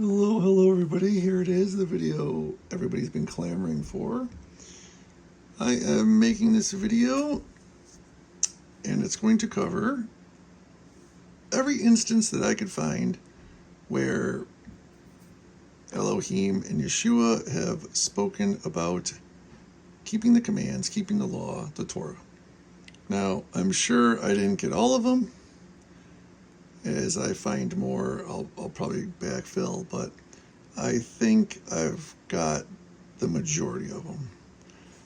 Hello everybody, here it is, the video everybody's been clamoring for. I am making this video and it's going to cover every instance that I could find where Elohim and Yeshua have spoken about keeping the commands, keeping the law, the Torah. Now, I'm sure I didn't get all of them. As I find more, I'll probably backfill, but I think I've got the majority of them.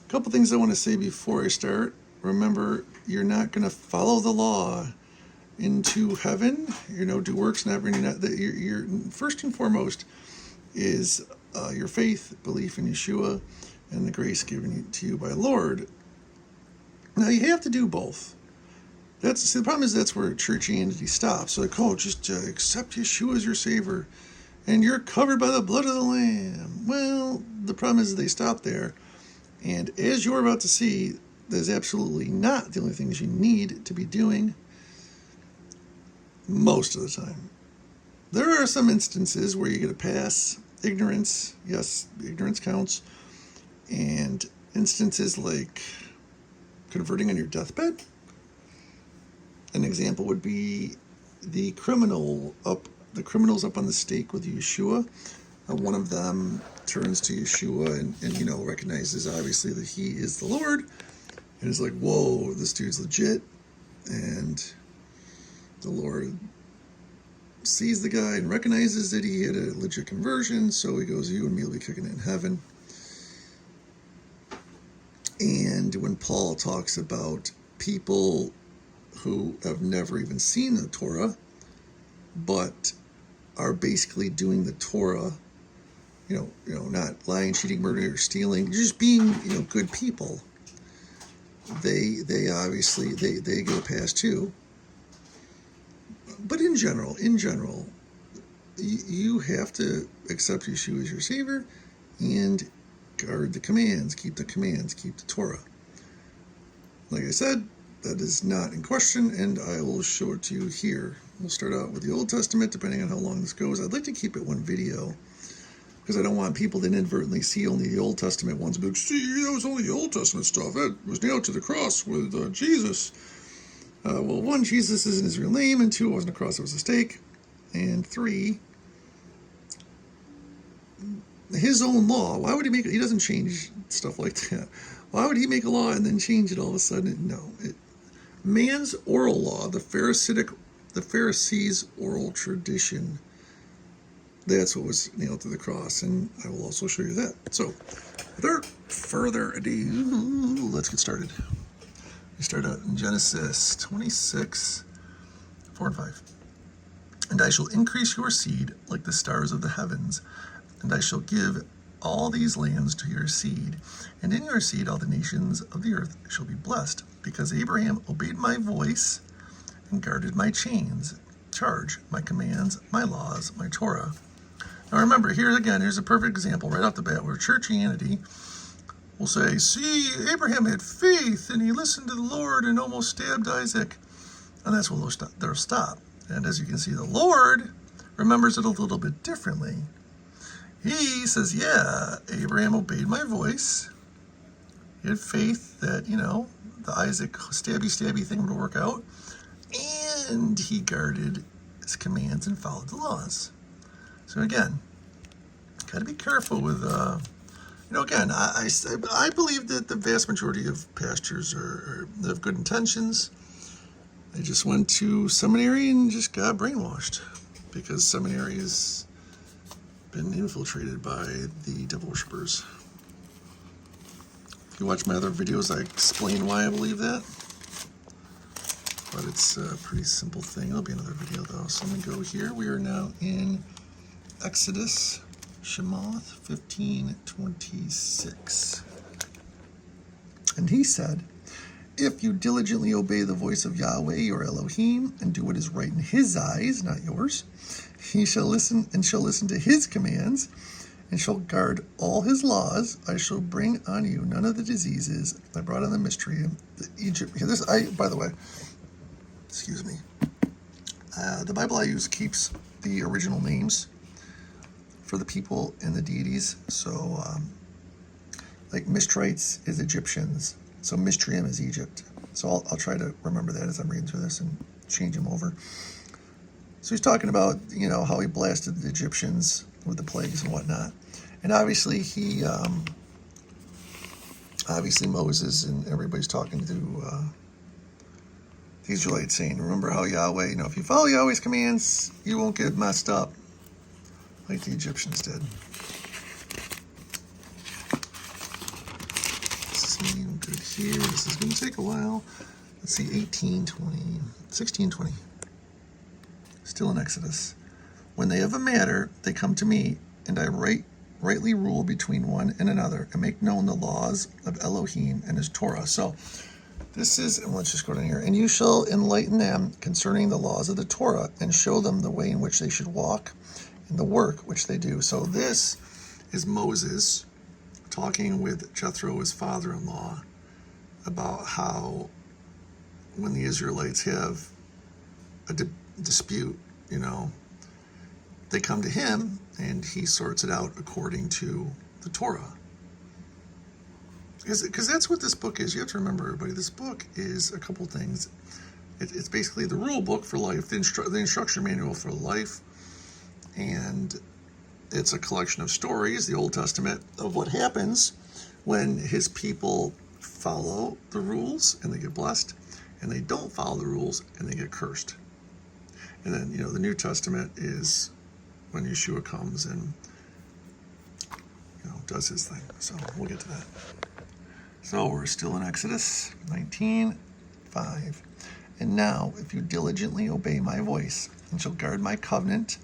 A couple things I want to say before I start. Remember, you're not going to follow the law into heaven. Do works not bring you. Your first and foremost is your faith, belief in Yeshua, and the grace given to you by the Lord. Now, you have to do both. The problem is that's where churchianity stops. Like, just accept Yeshua as your Savior, and you're covered by the blood of the Lamb. Well, the problem is they stop there, and as you're about to see, there's absolutely not the only things you need to be doing most of the time. There are some instances where you get a pass. Ignorance, yes, ignorance counts, and instances like converting on your deathbed. An example would be the criminals up on the stake with Yeshua. One of them turns to Yeshua and recognizes obviously that he is the Lord, and is like, whoa, this dude's legit. And the Lord sees the guy and recognizes that he had a legit conversion, so he goes, you and me will be kicking it in heaven. And when Paul talks about people who have never even seen the Torah, but are basically doing the Torah, not lying, cheating, murdering, or stealing, just being, good people. They obviously they go past too. But in general, you have to accept Yeshua as your Savior and guard the commands, keep the Torah. Like I said, that is not in question, and I will show it to you here. We'll start out with the Old Testament, depending on how long this goes. I'd like to keep it one video, because I don't want people to inadvertently see only the Old Testament ones. But see, that was only the Old Testament stuff. That was nailed to the cross with Jesus. Well, one, Jesus isn't his real name, and two, it wasn't a cross, it was a stake. And three, his own law. Why would he make it? He doesn't change stuff like that. Why would he make a law and then change it all of a sudden? No. Man's oral law, the Pharisees' oral tradition, that's what was nailed to the cross, and I will also show you that. So, without further ado, let's get started. We start out in Genesis 26, 4 and 5. And I shall increase your seed like the stars of the heavens, and I shall give all these lands to your seed, and in your seed all the nations of the earth shall be blessed, because Abraham obeyed my voice and guarded my charge, my commands, my laws, my Torah. Now remember, here's a perfect example right off the bat where churchianity will say, see, Abraham had faith and he listened to the Lord and almost stabbed Isaac. And that's where they'll stop. And as you can see, the Lord remembers it a little bit differently. He says, yeah, Abraham obeyed my voice. He had faith that, the Isaac stabby thing would work out. And he guarded his commands and followed the laws. So again, got to be careful with, again, I believe that the vast majority of pastors have good intentions. They just went to seminary and just got brainwashed, because seminary has been infiltrated by the devil worshippers. If you watch my other videos, I explain why I believe that. But it's a pretty simple thing. It'll be another video though. So I'm going to go here. We are now in Exodus, Shemoth 15:26. And he said, if you diligently obey the voice of Yahweh your Elohim and do what is right in his eyes, not yours, he shall listen to his commands and shall guard all his laws. I shall bring on you none of the diseases I brought on the mystery of Egypt. By the way, excuse me. The Bible I use keeps the original names for the people and the deities. So, like Mishrites is Egyptians. So Mishraim is Egypt. So I'll try to remember that as I'm reading through this and change them over. So he's talking about, how he blasted the Egyptians with the plagues and whatnot. And obviously Moses and everybody's talking to the Israelites saying, remember how Yahweh, if you follow Yahweh's commands, you won't get messed up like the Egyptians did. This is mean good here. This is going to take a while. Let's see, 16:20. Still in Exodus. When they have a matter, they come to me, and I rightly rule between one and another, and make known the laws of Elohim and his Torah. So this is, and let's just go down here. And you shall enlighten them concerning the laws of the Torah, and show them the way in which they should walk, and the work which they do. So this is Moses talking with Jethro, his father-in-law, about how when the Israelites have a dispute, they come to him and he sorts it out according to the Torah. Because that's what this book is. You have to remember, everybody, this book is a couple things. It's basically the rule book for life, the instruction manual for life, and it's a collection of stories, the Old Testament, of what happens when his people follow the rules and they get blessed, and they don't follow the rules and they get cursed. And then, the New Testament is when Yeshua comes and, does his thing. So we'll get to that. So we're still in Exodus 19:5. And now, if you diligently obey my voice and shall guard my covenant,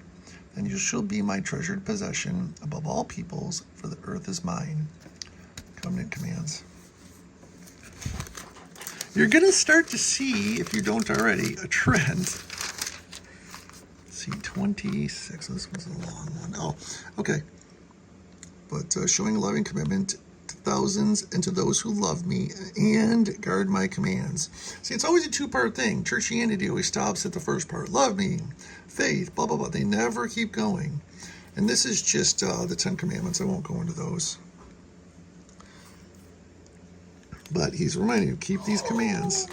then you shall be my treasured possession above all peoples, for the earth is mine. Covenant commands. You're going to start to see, if you don't already, a trend. Let's see, 26. This was a long one. Oh, okay. But showing a loving commitment to thousands and to those who love me and guard my commands. See, it's always a two-part thing. Churchianity always stops at the first part. Love me, faith, blah, blah, blah. They never keep going. And this is just the 10 Commandments. I won't go into those. But he's reminding you, keep these commands.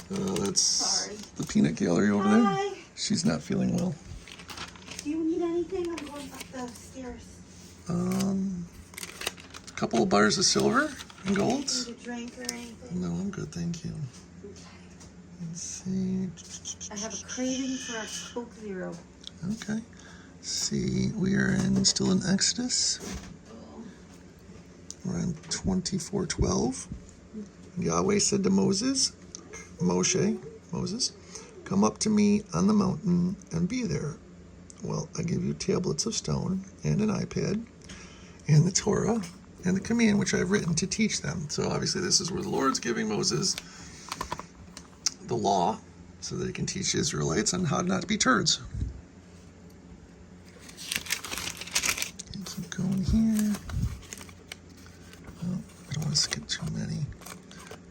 That's Sorry. The peanut gallery over there. Hi. She's not feeling well. Do you need anything? I'm going up the stairs. A couple of bars of silver and gold. Need a drink or anything? No, I'm good, thank you. Okay. Let's see. I have a craving for a Coke Zero. Okay. Let's see, we are still in Exodus. We're in 24:12. Yahweh said to Moses, come up to me on the mountain and be there. Well, I give you tablets of stone and an iPad and the Torah and the command which I've written to teach them. So obviously this is where the Lord's giving Moses the law so that he can teach the Israelites on how not to be turds. Keep going here. Oh, I don't want to skip too many.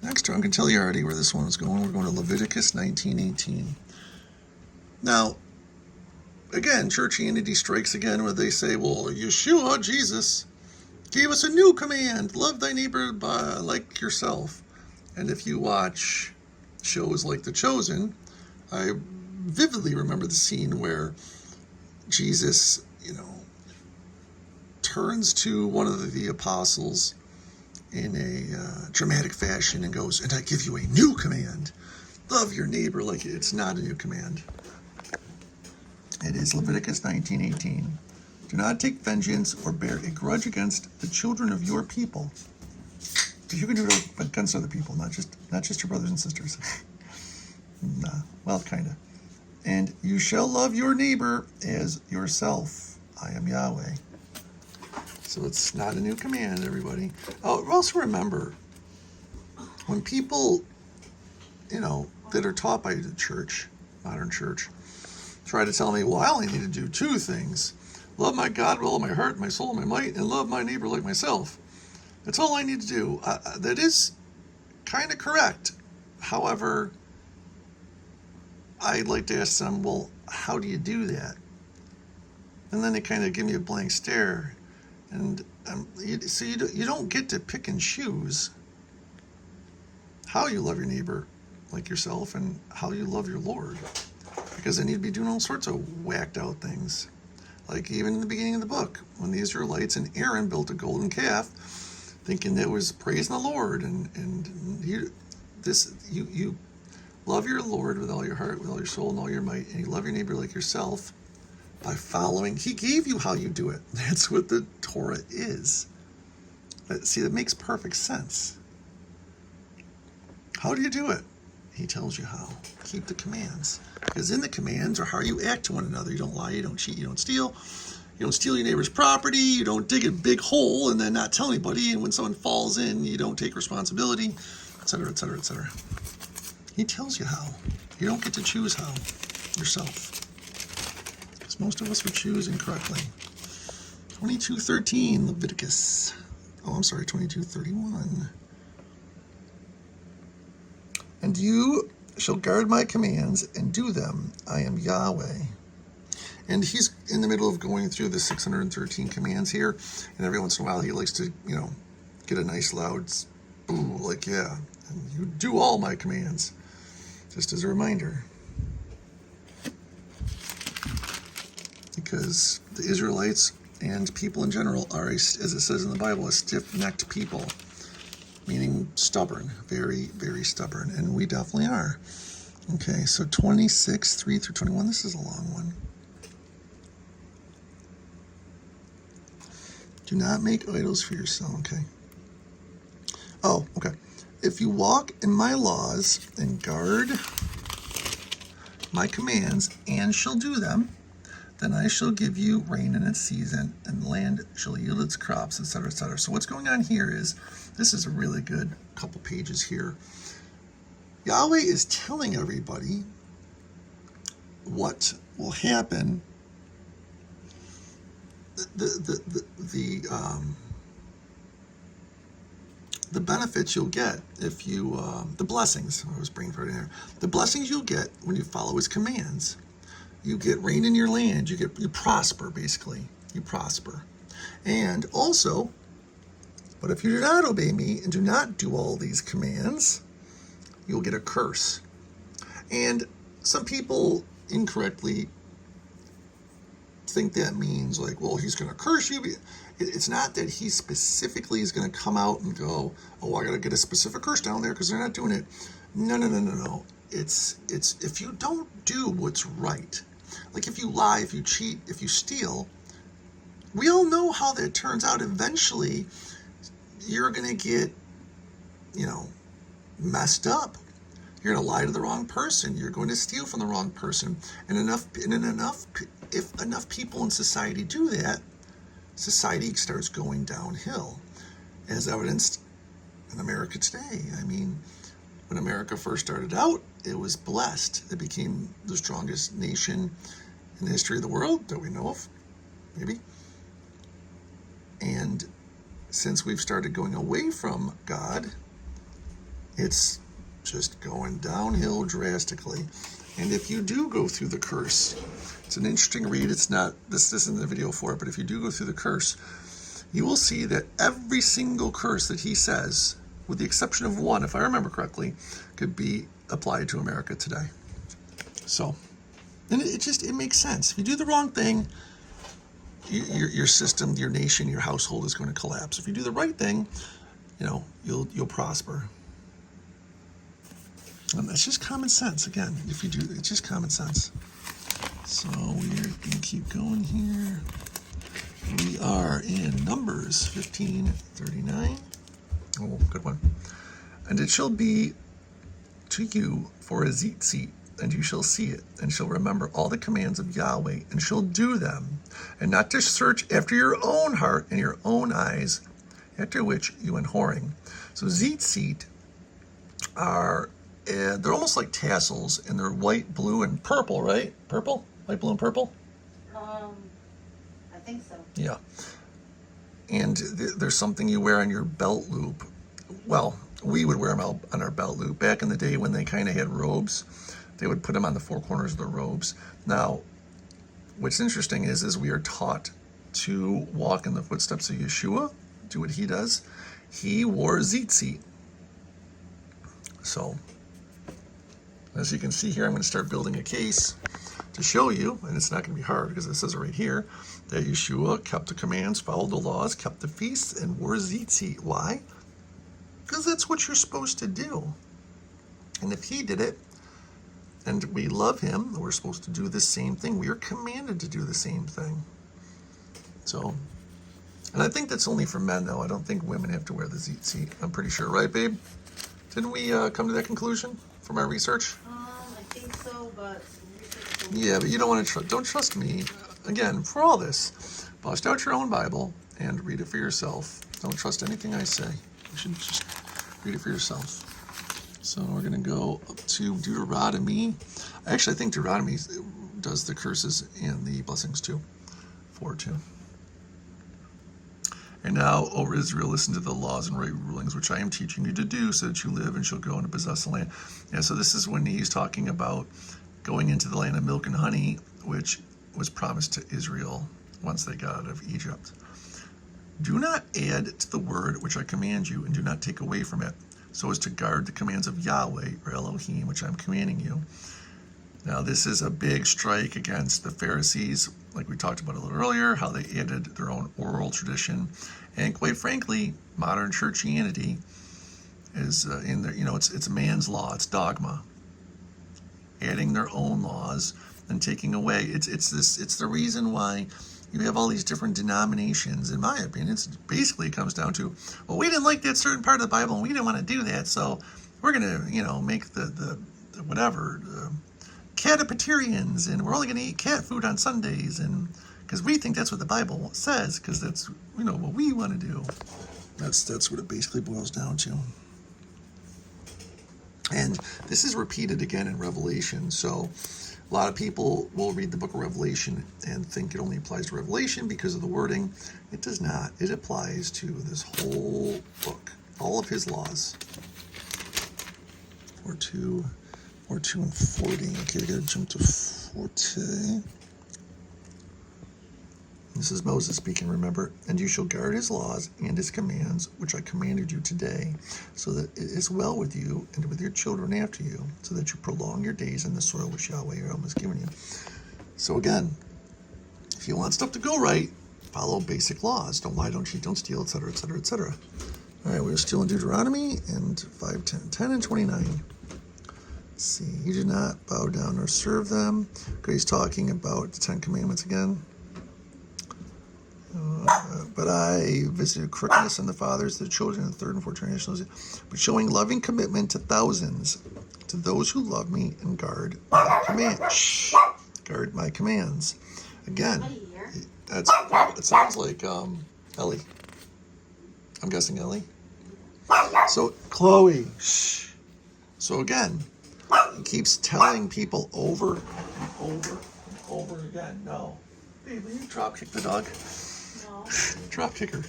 Next, I can tell you already where this one is going. We're going to Leviticus 19:18. Now, again, churchianity strikes again where they say, well, Yeshua, Jesus, gave us a new command. Love thy neighbor like yourself. And if you watch shows like The Chosen, I vividly remember the scene where Jesus, turns to one of the apostles in a dramatic fashion and goes, and I give you a new command. Love your neighbor like it's not a new command. It is Leviticus 19:18. Do not take vengeance or bear a grudge against the children of your people. Because you can do it against other people, not just your brothers and sisters. Nah, well, kind of. And you shall love your neighbor as yourself. I am Yahweh. So it's not a new command, everybody. Oh, also remember, when people, that are taught by the church, modern church, try to tell me, well, I only need to do two things. Love my God with all my heart, my soul, my might, and love my neighbor like myself. That's all I need to do. That is kind of correct. However, I'd like to ask them, well, how do you do that? And then they kind of give me a blank stare. And so you don't get to pick and choose how you love your neighbor like yourself and how you love your Lord. Because then you'd be doing all sorts of whacked out things. Like even in the beginning of the book, when the Israelites and Aaron built a golden calf, thinking that was praising the Lord. And you love your Lord with all your heart, with all your soul, and all your might. And you love your neighbor like yourself by following. He gave you how you do it. That's what the Torah is. See, that makes perfect sense. How do you do it? He tells you how. Keep the commands. Because in the commands are how you act to one another. You don't lie, you don't cheat, you don't steal. You don't steal your neighbor's property. You don't dig a big hole and then not tell anybody. And when someone falls in, you don't take responsibility, etc., etc., etc. He tells you how. You don't get to choose how yourself. Because most of us would choose incorrectly. 22:13, Leviticus. Oh, I'm sorry, 22:31. And you shall guard my commands and do them. I am Yahweh. And he's in the middle of going through the 613 commands here. And every once in a while he likes to, get a nice loud boo, like, yeah, and you do all my commands. Just as a reminder. Because the Israelites and people in general are, as it says in the Bible, a stiff-necked people. Meaning stubborn, very, very stubborn. And we definitely are. Okay, so 26:3-21. This is a long one. Do not make idols for yourself. Okay. Oh, okay. If you walk in my laws and guard my commands and shall do them, then I shall give you rain in its season, and the land shall yield its crops, etc., etc. So what's going on here is, this is a really good couple pages here. Yahweh is telling everybody what will happen, the benefits you'll get if you, the blessings, I was bringing for it here, the blessings you'll get when you follow his commands. You get rain in your land. You prosper, basically. You prosper. And also, but if you do not obey me and do not do all these commands, you'll get a curse. And some people incorrectly think that means like, well, he's going to curse you. It's not that he specifically is going to come out and go, oh, I got to get a specific curse down there because they're not doing it. No. It's if you don't do what's right, like if you lie, if you cheat, if you steal, we all know how that turns out. Eventually, you're going to get, messed up. You're going to lie to the wrong person. You're going to steal from the wrong person. And if enough people in society do that, society starts going downhill, as evidenced in America today. I mean, when America first started out, it was blessed. It became the strongest nation in the history of the world that we know of, maybe. And since we've started going away from God, it's just going downhill drastically. And if you do go through the curse, it's an interesting read. It's not, this isn't the video for it, but if you do go through the curse, you will see that every single curse that he says, with the exception of one, if I remember correctly, could be applied to America today. So, and it makes sense. If you do the wrong thing, your system, your nation, your household is going to collapse. If you do the right thing, you'll prosper. And that's just common sense. Again, if you do, it's just common sense. So we're going to keep going here. We are in Numbers 15:39. Oh, good one. And it shall be to you for a tzitzit, and you shall see it, and shall remember all the commands of Yahweh, and shall do them, and not to search after your own heart and your own eyes, after which you went whoring. So tzitzit are, they're almost like tassels, and they're white, blue, and purple, right? Purple? White, blue, and purple? I think so. Yeah. And there's something you wear on your belt loop. Well, we would wear them on our belt loop. Back in the day when they kind of had robes, they would put them on the four corners of the robes. Now, what's interesting is we are taught to walk in the footsteps of Yeshua, do what he does. He wore tzitzit. So, as you can see here, I'm going to start building a case to show you, and it's not going to be hard because it says it right here, that Yeshua kept the commands, followed the laws, kept the feasts, and wore tzitzit. Why? Because that's what you're supposed to do. And if he did it, and we love him, we're supposed to do the same thing. We are commanded to do the same thing. So, and I think that's only for men, though. I don't think women have to wear the tzitzit. I'm pretty sure, right, babe? Didn't we come to that conclusion from our research? I think so, but Yeah, but you don't want to don't trust me. Again, for all this, bust out your own Bible and read it for yourself. Don't trust anything I say. You should just read it for yourself. So we're going to go up to Deuteronomy. Actually, I think Deuteronomy does the curses and the blessings too. 4:2. And now, O Israel, listen to the laws and right rulings which I am teaching you to do, so that you live and shall go and possess the land. Yeah, so this is when he's talking about going into the land of milk and honey, which was promised to Israel once they got out of Egypt. Do not add to the word which I command you, and do not take away from it, so as to guard the commands of Yahweh, or Elohim, which I'm commanding you. Now, this is a big strike against the Pharisees, like we talked about a little earlier, how they added their own oral tradition. And quite frankly, modern churchianity is in there, it's man's law, it's dogma. Adding their own laws and taking away. It's the reason why you have all these different denominations. In my opinion, it comes down to, well, we didn't like that certain part of the Bible, and we didn't want to do that, so we're going to, make the whatever, Catapatarians, and we're only going to eat cat food on Sundays, and because we think that's what the Bible says, because that's what we want to do. That's what it basically boils down to. And this is repeated again in Revelation. So a lot of people will read the book of Revelation and think it only applies to Revelation because of the wording. It does not. It applies to this whole book, all of his laws. Or 2 and 40. Okay, we gotta jump to 40. This is Moses speaking, remember. And you shall guard his laws and his commands, which I commanded you today, so that it is well with you and with your children after you, so that you prolong your days in the soil which Yahweh your Elohim has given you. So again, if you want stuff to go right, follow basic laws. Don't lie, don't cheat, don't steal, etc., etc., etc. All right, we're still in Deuteronomy and 5, 10, and 29. Let's see. You did not bow down or serve them. Okay, he's talking about the 10 Commandments again. But I visited crookedness in the fathers, the children, and the third and fourth generations, but showing loving commitment to thousands, to those who love me and guard my commands. Guard my commands. Again, it sounds like Ellie. I'm guessing Ellie. So Chloe. Shh. So again, he keeps telling people over and over and over again. No. Hey, will you drop kick the dog? no. Drop kick her.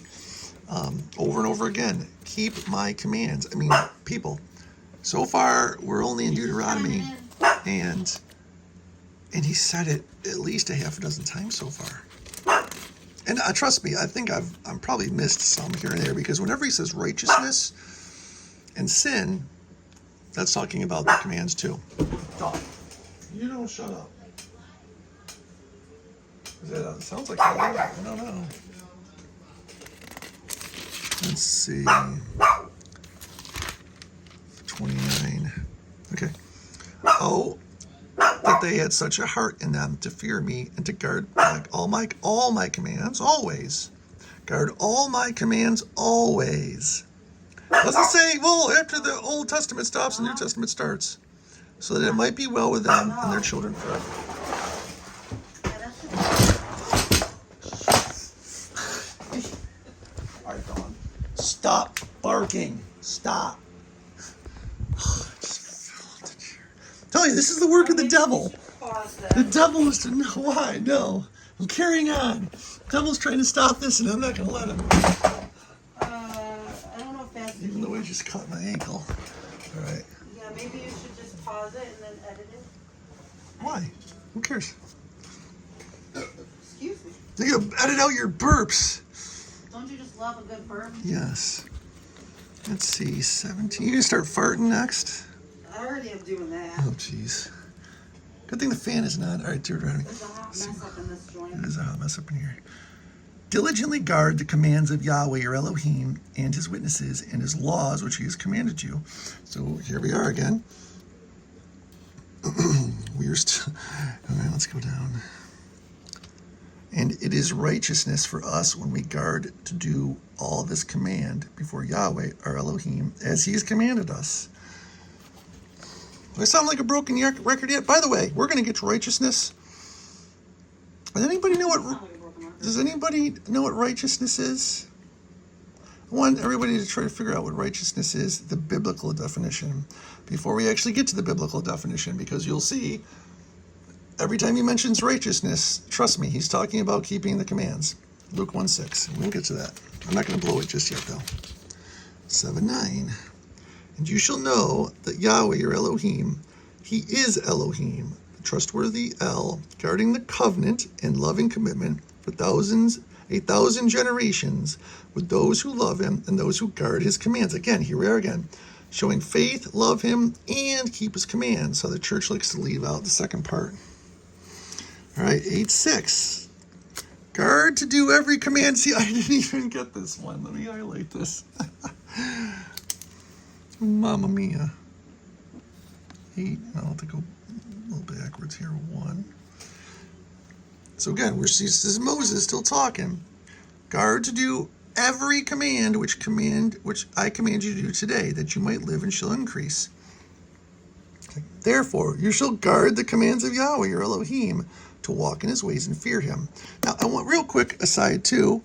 Over and over again. Keep my commands. I mean, people. So far, we're only in Deuteronomy, and he said it at least a half a dozen times so far. And trust me, I think I'm probably missed some here and there, because whenever he says righteousness and sin, that's talking about the commands too. Dog, you don't shut up. It sounds like I don't know. Let's see. 29. Okay. Oh, that they had such a heart in them to fear me and to guard all my commands always. Guard all my commands always. Doesn't say, well, after the Old Testament stops, the New Testament starts, so that it might be well with them and their children forever. All right, Dawn. Stop barking. Stop. Tell you, this is the work of the devil. The devil is to know why. No, I'm carrying on. The devil's trying to stop this, and I'm not going to let him. I don't know if that's... Even though I just caught my ankle. All right. Yeah, maybe you should just pause it and then edit it. Why? Who cares? You gotta edit out your burps. Don't you just love a good burp? Yes. Let's see, 17. You gonna start farting next? I already am doing that. Oh, jeez. Good thing the fan isn't on. All right, Deuteronomy. There's a hot mess up in this joint. It is a hot mess up in here. Diligently guard the commands of Yahweh your Elohim and his witnesses and his laws which he has commanded you. So here we are again. We are still. All right, let's go down. And it is righteousness for us when we guard to do all this command before Yahweh our Elohim as he has commanded us. Do I sound like a broken record yet? By the way, we're going to get to righteousness. Does anybody know what righteousness is? I want everybody to try to figure out what righteousness is, the biblical definition, before we actually get to the biblical definition, because you'll see every time he mentions righteousness, trust me, he's talking about keeping the commands. Luke 1:6. We'll get to that. I'm not going to blow it just yet, though. 7:9. And you shall know that Yahweh your Elohim, he is Elohim, the trustworthy El, guarding the covenant and loving commitment for 1,000 generations with those who love him and those who guard his commands. Again, here we are again, showing faith, love him, and keep his commands. So the church likes to leave out the second part. All right, 8:6. Guard to do every command. See, I didn't even get this one. Let me highlight this. Mamma mia. 8. I'll have to go a little backwards here. 1. So again, this is Moses still talking. Guard to do every command which I command you to do today, that you might live and shall increase. Okay. Therefore, you shall guard the commands of Yahweh your Elohim, to walk in his ways and fear him. Now, I want real quick aside too.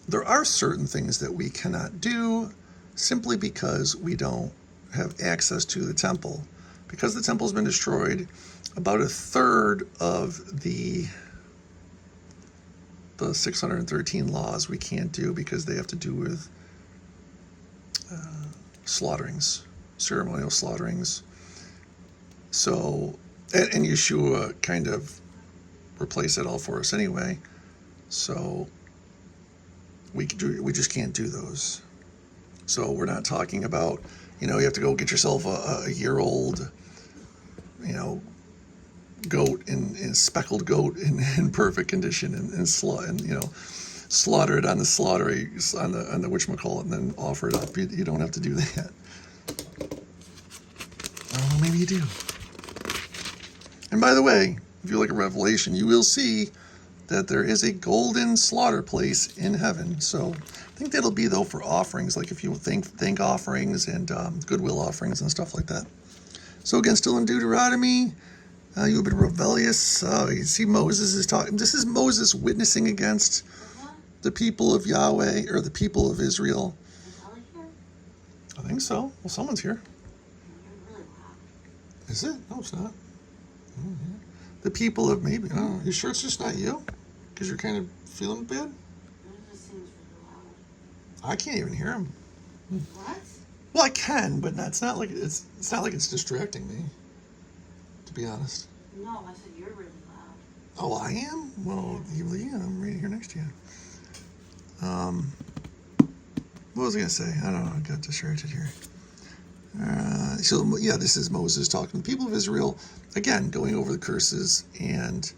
There are certain things that we cannot do simply because we don't have access to the temple. Because the temple's been destroyed, about a third of the 613 laws we can't do because they have to do with slaughterings, ceremonial slaughterings. So, and Yeshua kind of replaced it all for us anyway. So we just can't do those. So we're not talking about, you have to go get yourself a year-old, goat and speckled goat in perfect condition and slaughter it on the on the whatchamacallit and then offer it up. You don't have to do that. Oh, maybe you do. And by the way, if you look at Revelation, you will see that there is a golden slaughter place in heaven. So I think that'll be, though, for offerings, like if you thank offerings and goodwill offerings and stuff like that. So again, still in Deuteronomy, you have been rebellious. You see Moses is talking. This is Moses witnessing against the people of Yahweh, or the people of Israel. I think so. Well, someone's here. Is it? No, it's not. The people of maybe. Oh, you sure it's just not you? Because you're kind of feeling bad? It just seems really loud. I can't even hear him. What? Well, I can, but it's not like it's distracting me. To be honest. No, I said you're really loud. Oh, I am? Well, yeah, I'm right here next to you. What was I gonna say? I don't know. I got distracted here. So yeah, this is Moses talking to the people of Israel, again, going over the curses and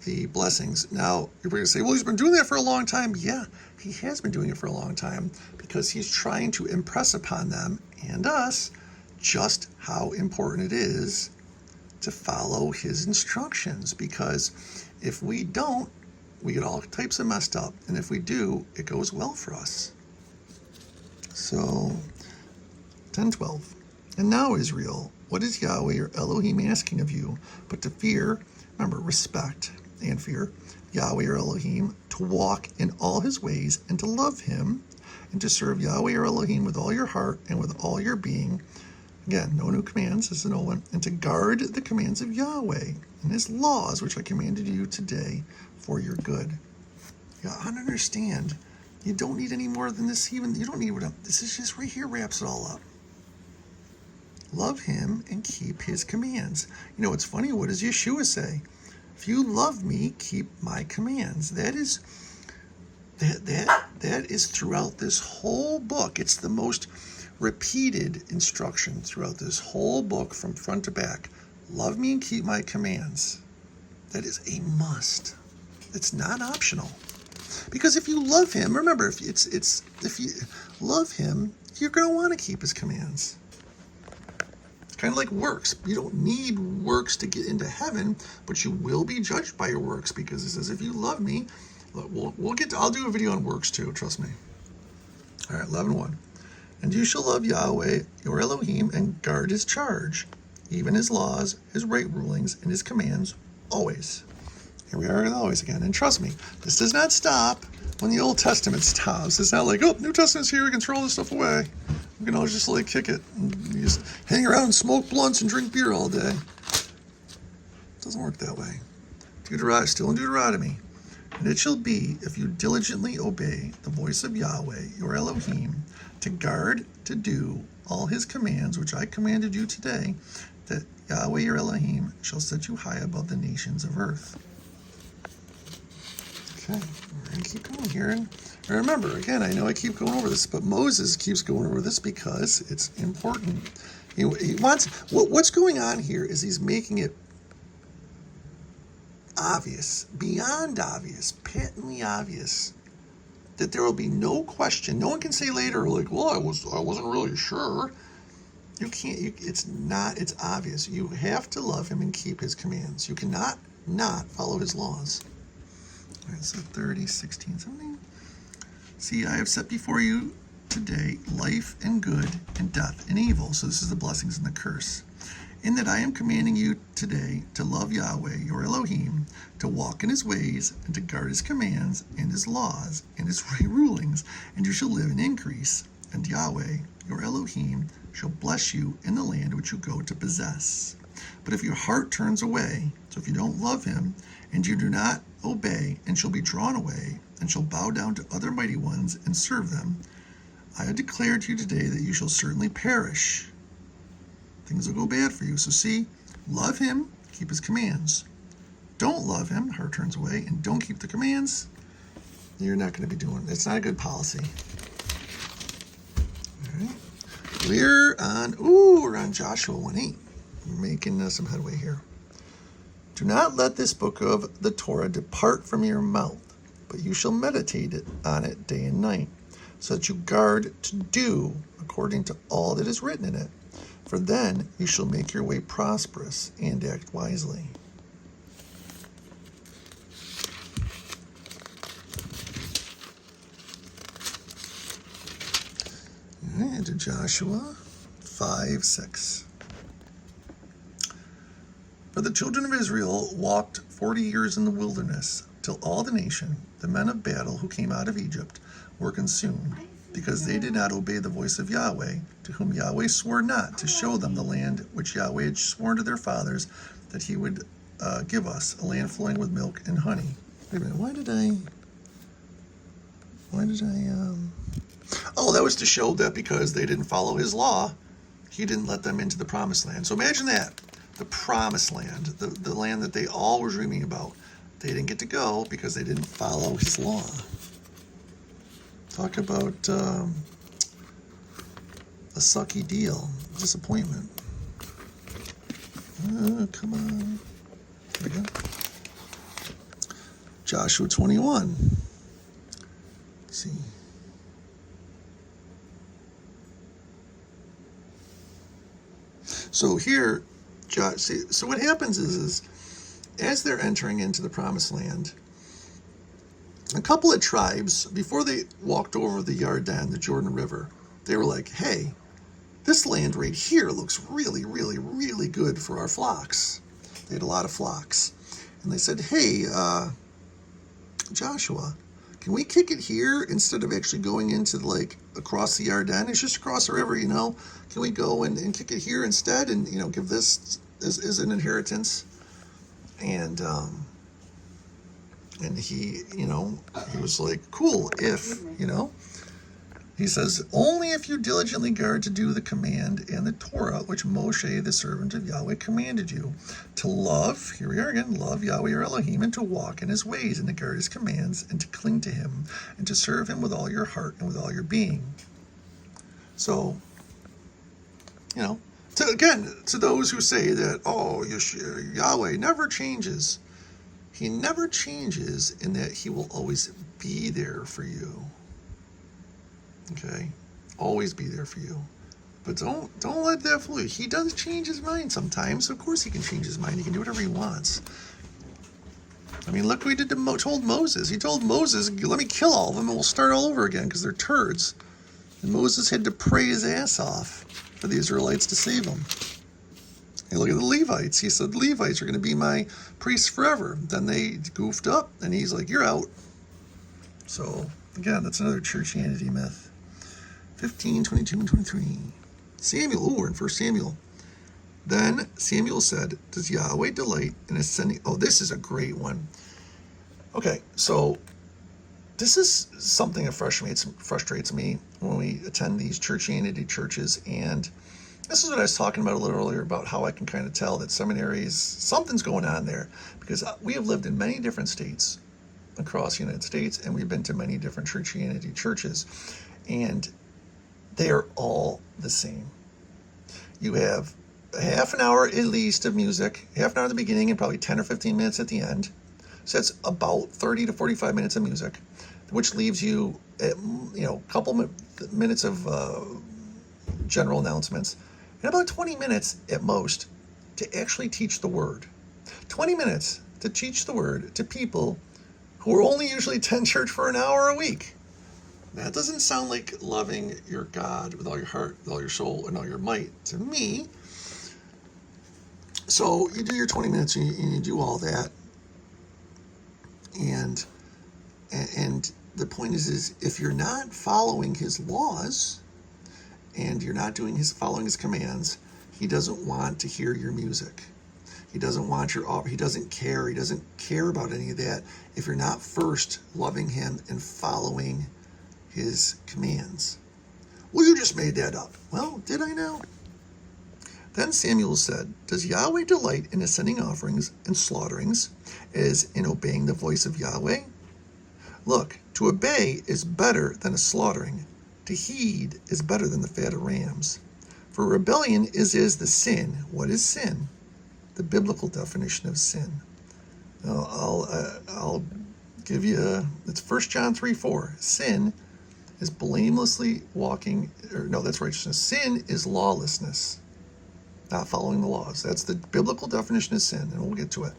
the blessings. Now, you're going to say, well, he's been doing that for a long time. Yeah, he has been doing it for a long time because he's trying to impress upon them and us just how important it is to follow his instructions. Because if we don't, we get all types of messed up. And if we do, it goes well for us. So 10:12. And now, Israel, what is Yahweh your Elohim asking of you but to fear, remember, respect and fear Yahweh your Elohim, to walk in all his ways and to love him and to serve Yahweh your Elohim with all your heart and with all your being. Again, no new commands, this is an old one. And to guard the commands of Yahweh and his laws, which I commanded you today for your good. Yeah, I understand. You don't need any more than this. Even you don't need what this is. Just right here wraps it all up. Love him and keep his commands. It's funny. What does Yeshua say? If you love me, keep my commands. That is throughout this whole book. It's the most repeated instruction throughout this whole book from front to back. Love me and keep my commands. That is a must. It's not optional. Because if you love him, remember, if you love him, you're going to want to keep his commands. It's kind of like works. You don't need works to get into heaven, but you will be judged by your works, because it says, if you love me, I'll do a video on works too, trust me. All right, 11:1. And you shall love Yahweh, your Elohim, and guard his charge, even his laws, his right rulings, and his commands, always. Here we are always again. And trust me, this does not stop when the Old Testament stops. It's not like, oh, New Testament's here, we can throw all this stuff away. We can all just like kick it and just hang around and smoke blunts and drink beer all day. It doesn't work that way. Still in Deuteronomy. And it shall be, if you diligently obey the voice of Yahweh, your Elohim, to guard, to do all his commands, which I commanded you today, that Yahweh, your Elohim, shall set you high above the nations of earth. Okay, we're going to keep going here. And remember, again, I know I keep going over this, but Moses keeps going over this because it's important. He wants, what's going on here is he's making it obvious, beyond obvious, patently obvious, that there will be no question. No one can say later, like, well, I wasn't really sure. You can't. It's obvious. You have to love him and keep his commands. You cannot not follow his laws. All right, so 30, 16, 17. See, I have set before you today life and good and death and evil. So this is the blessings and the curse. In that I am commanding you today to love Yahweh, your Elohim, to walk in his ways, and to guard his commands, and his laws, and his right rulings, and you shall live and increase. And Yahweh, your Elohim, shall bless you in the land which you go to possess. But if your heart turns away, so if you don't love him, and you do not obey, and shall be drawn away, and shall bow down to other mighty ones, and serve them, I have declared to you today that you shall certainly perish. Things will go bad for you. So see, love him, keep his commands. Don't love him, heart turns away, and don't keep the commands, you're not going to be doing it. It's not a good policy. All right. We're on Joshua 1:8. We're making some headway here. Do not let this book of the Torah depart from your mouth, but you shall meditate on it day and night, so that you guard to do according to all that is written in it. For then you shall make your way prosperous and act wisely. All right, into Joshua 5:6. For the children of Israel walked 40 years in the wilderness, till all the nation, the men of battle who came out of Egypt, were consumed, because they did not obey the voice of Yahweh, to whom Yahweh swore not to show them the land which Yahweh had sworn to their fathers that he would give us, a land flowing with milk and honey. Wait a minute, why did I oh, that was to show that because they didn't follow his law, he didn't let them into the promised land. So imagine that, the promised land, the land that they all were dreaming about. They didn't get to go because they didn't follow his law. Talk about a sucky deal, disappointment. Come on. Here we go. Joshua 21. Let's see. So here, so what happens is as they're entering into the promised land, a couple of tribes, before they walked over the Yarden, the Jordan River, they were like, hey, this land right here looks really, really, really good for our flocks. They had a lot of flocks. And they said, hey, Joshua, can we kick it here instead of actually going into across the Yarden? It's just across the river, Can we go and kick it here instead and, give this as an inheritance? And he was like, cool, if, He says, only if you diligently guard to do the command and the Torah which Moshe, the servant of Yahweh, commanded you, to love, here we are again, love Yahweh your Elohim, and to walk in his ways, and to guard his commands, and to cling to him, and to serve him with all your heart and with all your being. So, to those who say that, Yahweh never changes, he never changes in that he will always be there for you. Okay? Always be there for you. But don't let that fool you. He does change his mind sometimes. Of course he can change his mind. He can do whatever he wants. I mean, look what he did told Moses. He told Moses, let me kill all of them and we'll start all over again because they're turds. And Moses had to pray his ass off for the Israelites to save them. And look at the Levites. He said, the Levites are going to be my priests forever. Then they goofed up and he's like, you're out. So, again, that's another churchianity myth. 15, 22, and 23. Samuel, we're in 1 Samuel. Then Samuel said, does Yahweh delight in ascending? Oh, this is a great one. Okay, so this is something that frustrates me when we attend these churchianity churches. And this is what I was talking about a little earlier about how I can kind of tell that seminaries, something's going on there. Because we have lived in many different states across the United States, and we've been to many different churchianity churches. And they are all the same. You have a half an hour at least of music, half an hour at the beginning and probably 10 or 15 minutes at the end. So that's about 30 to 45 minutes of music, which leaves you at, a couple minutes of general announcements and about 20 minutes at most to actually teach the word. 20 minutes to teach the word to people who are only usually attend church for an hour a week. That doesn't sound like loving your God with all your heart, with all your soul, and all your might to me. So you do your 20 minutes and you do all that. And the point is if you're not following his laws and you're not following his commands, he doesn't want to hear your music. He doesn't want he doesn't care. He doesn't care about any of that if you're not first loving him and following his commands. Well, you just made that up. Well, did I now? Then Samuel said, does Yahweh delight in ascending offerings and slaughterings as in obeying the voice of Yahweh? Look, to obey is better than a slaughtering. To heed is better than the fat of rams. For rebellion is the sin. What is sin? The biblical definition of sin. Now, I'll give you, it's 1 John 3:4. Sin is blamelessly walking, that's righteousness. Sin is lawlessness, not following the laws. That's the biblical definition of sin, and we'll get to it.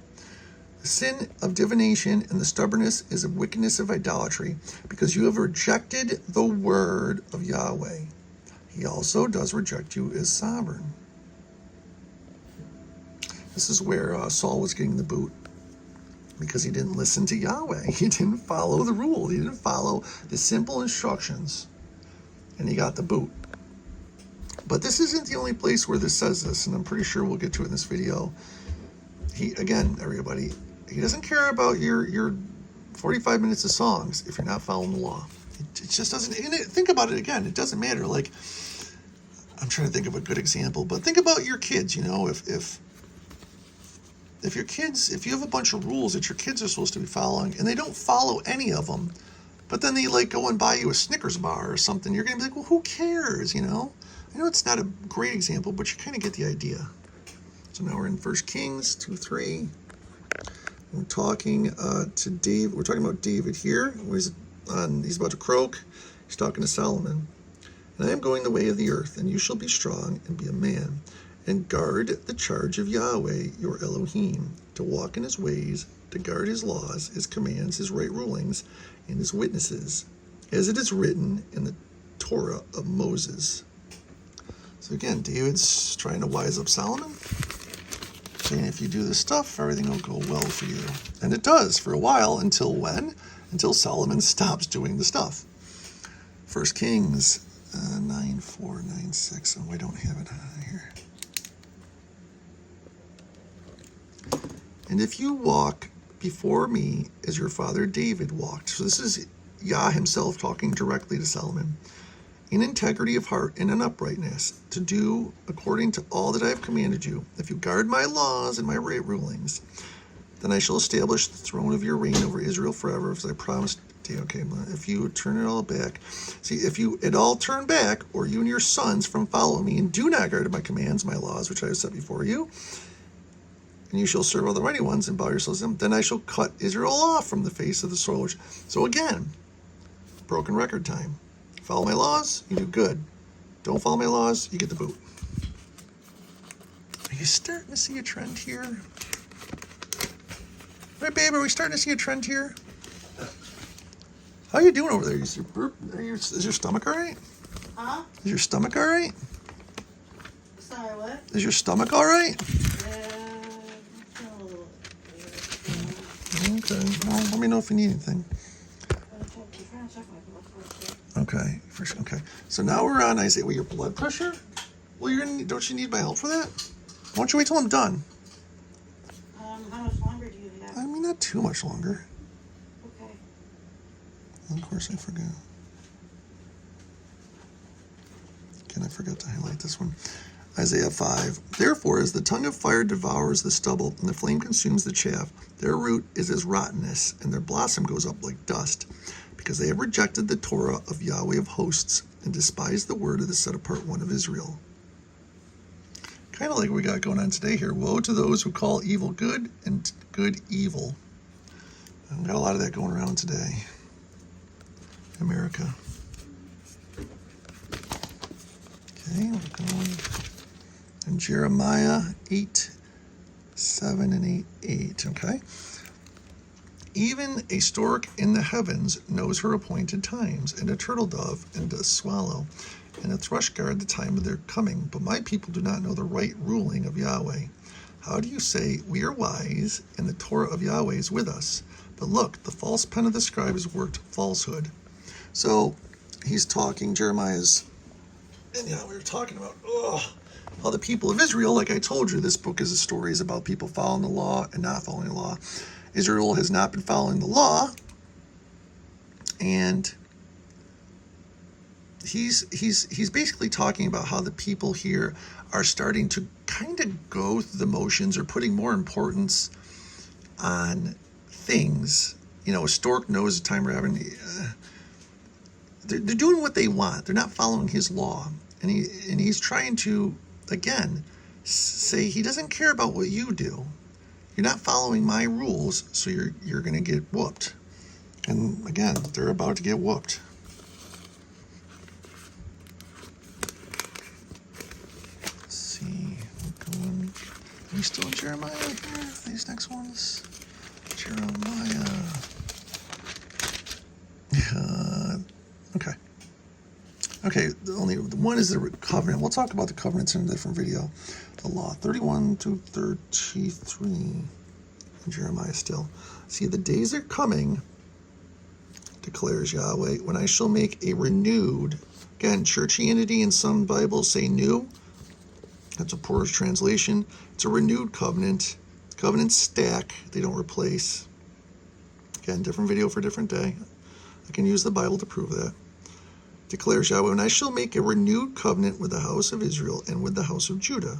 The sin of divination and the stubbornness is a wickedness of idolatry, because you have rejected the word of Yahweh. He also does reject you as sovereign. This is where Saul was getting the boot, because he didn't listen to Yahweh. He didn't follow the rule. He didn't follow the simple instructions, and he got the boot. But this isn't the only place where this says this, and I'm pretty sure we'll get to it in this video. Everybody, he doesn't care about your 45 minutes of songs if you're not following the law. It just doesn't. Think about it again. It doesn't matter. Like, I'm trying to think of a good example, but think about your kids. If your kids, if you have a bunch of rules that your kids are supposed to be following and they don't follow any of them, but then they go and buy you a Snickers bar or something, you're going to be like, well, who cares, I know it's not a great example, but you kind of get the idea. So now we're in 1 Kings 2:3. We're talking to Dave. We're talking about David here. He's about to croak. He's talking to Solomon. And I am going the way of the earth, and you shall be strong and be a man, and guard the charge of Yahweh, your Elohim, to walk in his ways, to guard his laws, his commands, his right rulings, and his witnesses, as it is written in the Torah of Moses. So again, David's trying to wise up Solomon, saying if you do this stuff, everything will go well for you. And it does for a while, until when? Until Solomon stops doing the stuff. 1 Kings 9:4, 9:6. Oh, I don't have it here. And if you walk before me as your father David walked. So this is Yah himself talking directly to Solomon. in integrity of heart and in uprightness, to do according to all that I have commanded you. If you guard my laws and my right rulings, then I shall establish the throne of your reign over Israel forever, as I promised. Okay, if you turn it all back. See, if you at all turn back, or you and your sons from following me, and do not guard my commands, my laws, which I have set before you, and you shall serve all the mighty ones and bow yourselves to them, then I shall cut Israel off from the face of the soil. So again, broken record time. Follow my laws, you do good. Don't follow my laws, you get the boot. Are you starting to see a trend here? Right, babe, are we starting to see a trend here? How you doing over there? Is your stomach all right? Huh? Is your stomach all right? Sorry, what? Is your stomach all right? Okay. Well, let me know if you need anything. Okay. Okay. So now we're on Isaiah. Well, your blood pressure? Well, don't you need my help for that? Why don't you wait till I'm done? How much longer do you have? I mean, not too much longer. Okay. Of course, I forgot. Again, I forgot to highlight this one. Isaiah 5. Therefore, as the tongue of fire devours the stubble, and the flame consumes the chaff, their root is as rottenness, and their blossom goes up like dust, because they have rejected the Torah of Yahweh of hosts, and despised the word of the set-apart one of Israel. Kind of like what we got going on today here. Woe to those who call evil good, and good evil. I've got a lot of that going around today. America. Okay, we're going. And Jeremiah 8, 7 and 8, okay? Even a stork in the heavens knows her appointed times, and a turtle dove and does swallow, and a thrush guard the time of their coming. But my people do not know the right ruling of Yahweh. How do you say, we are wise, and the Torah of Yahweh is with us? But look, the false pen of the scribe has worked falsehood. So he's talking, Jeremiah's, and we were talking about how the people of Israel, like I told you, this book is a stories about people following the law and not following the law. Israel has not been following the law, and he's basically talking about how the people here are starting to kind of go through the motions or putting more importance on things. You know, a stork knows the time we're having. They're doing what they want. They're not following his law, and he's trying to again say he doesn't care about what you do. You're not following my rules, so you're going to get whooped. And again, they're about to get whooped. Let's see. Are we still in Jeremiah here? These next ones? Jeremiah. Okay. Okay, the one is the covenant. We'll talk about the covenants in a different video. The law, 31 to 33 in Jeremiah still. See, the days are coming, declares Yahweh, when I shall make a renewed, again, churchianity in some Bibles say new. That's a poor translation. It's a renewed covenant. Covenants stack, they don't replace. Again, different video for a different day. I can use the Bible to prove that. Declares Yahweh, and I shall make a renewed covenant with the house of Israel and with the house of Judah,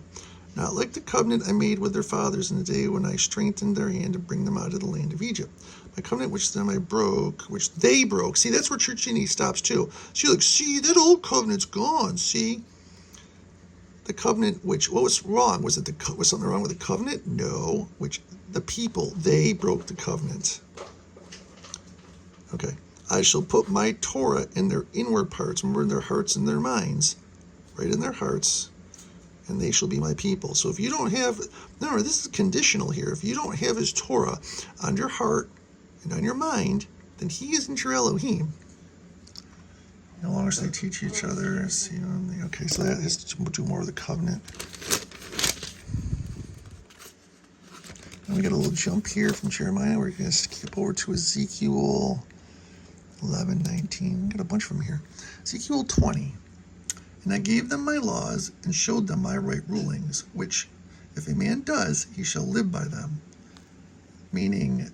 not like the covenant I made with their fathers in the day when I strengthened their hand to bring them out of the land of Egypt. My covenant which them I broke, which they broke. See, that's where churchianity stops too. So you're like, see, that old covenant's gone. See, the covenant which, what was wrong? Was something wrong with the covenant? No, which the people, they broke the covenant. Okay. I shall put my Torah in their inward parts, remember, in their hearts and their minds, right in their hearts, and they shall be my people. So if you don't have, remember, this is conditional here. If you don't have his Torah on your heart and on your mind, then he isn't your Elohim. No longer they teach each other. See, okay, so that is to do more of the covenant. And we got a little jump here from Jeremiah. We're going to skip over to Ezekiel 11, 19. Got a bunch of them here. Ezekiel 20. And I gave them my laws and showed them my right rulings, which if a man does, he shall live by them, meaning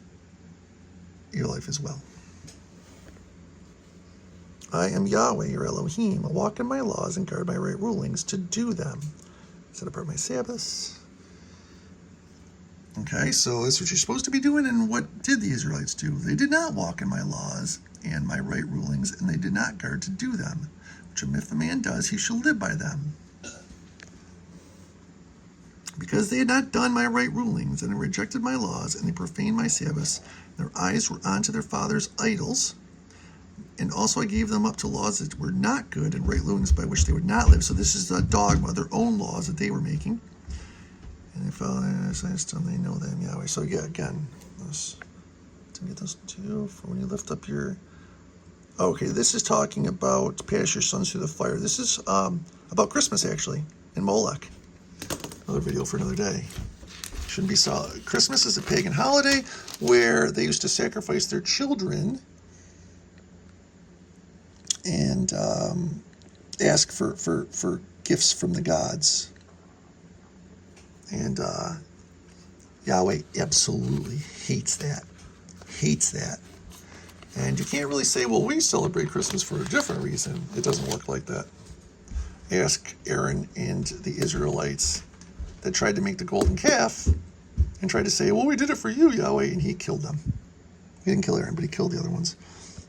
your life as well. I am Yahweh, your Elohim. I walk in my laws and guard my right rulings to do them. Set apart my Sabbaths. Okay, so that's what you're supposed to be doing. And what did the Israelites do? They did not walk in my laws and my right rulings, and they did not guard to do them. Which if a man does, he shall live by them. Because they had not done my right rulings, and they rejected my laws, and they profaned my Sabbaths, their eyes were on to their fathers' idols. And also I gave them up to laws that were not good, and right rulings by which they would not live. So this is a dogma, their own laws that they were making. And they follow they know them, Yahweh. So yeah, again, to get those two, for when you lift up your... Okay, this is talking about pass your sons through the fire. This is about Christmas, actually, in Molech. Another video for another day. Shouldn't be solid. Christmas is a pagan holiday where they used to sacrifice their children and ask for gifts from the gods. And Yahweh absolutely hates that. Hates that. And you can't really say, well, we celebrate Christmas for a different reason. It doesn't work like that. Ask Aaron and the Israelites that tried to make the golden calf and tried to say, well, we did it for you, Yahweh, and he killed them. He didn't kill Aaron, but he killed the other ones.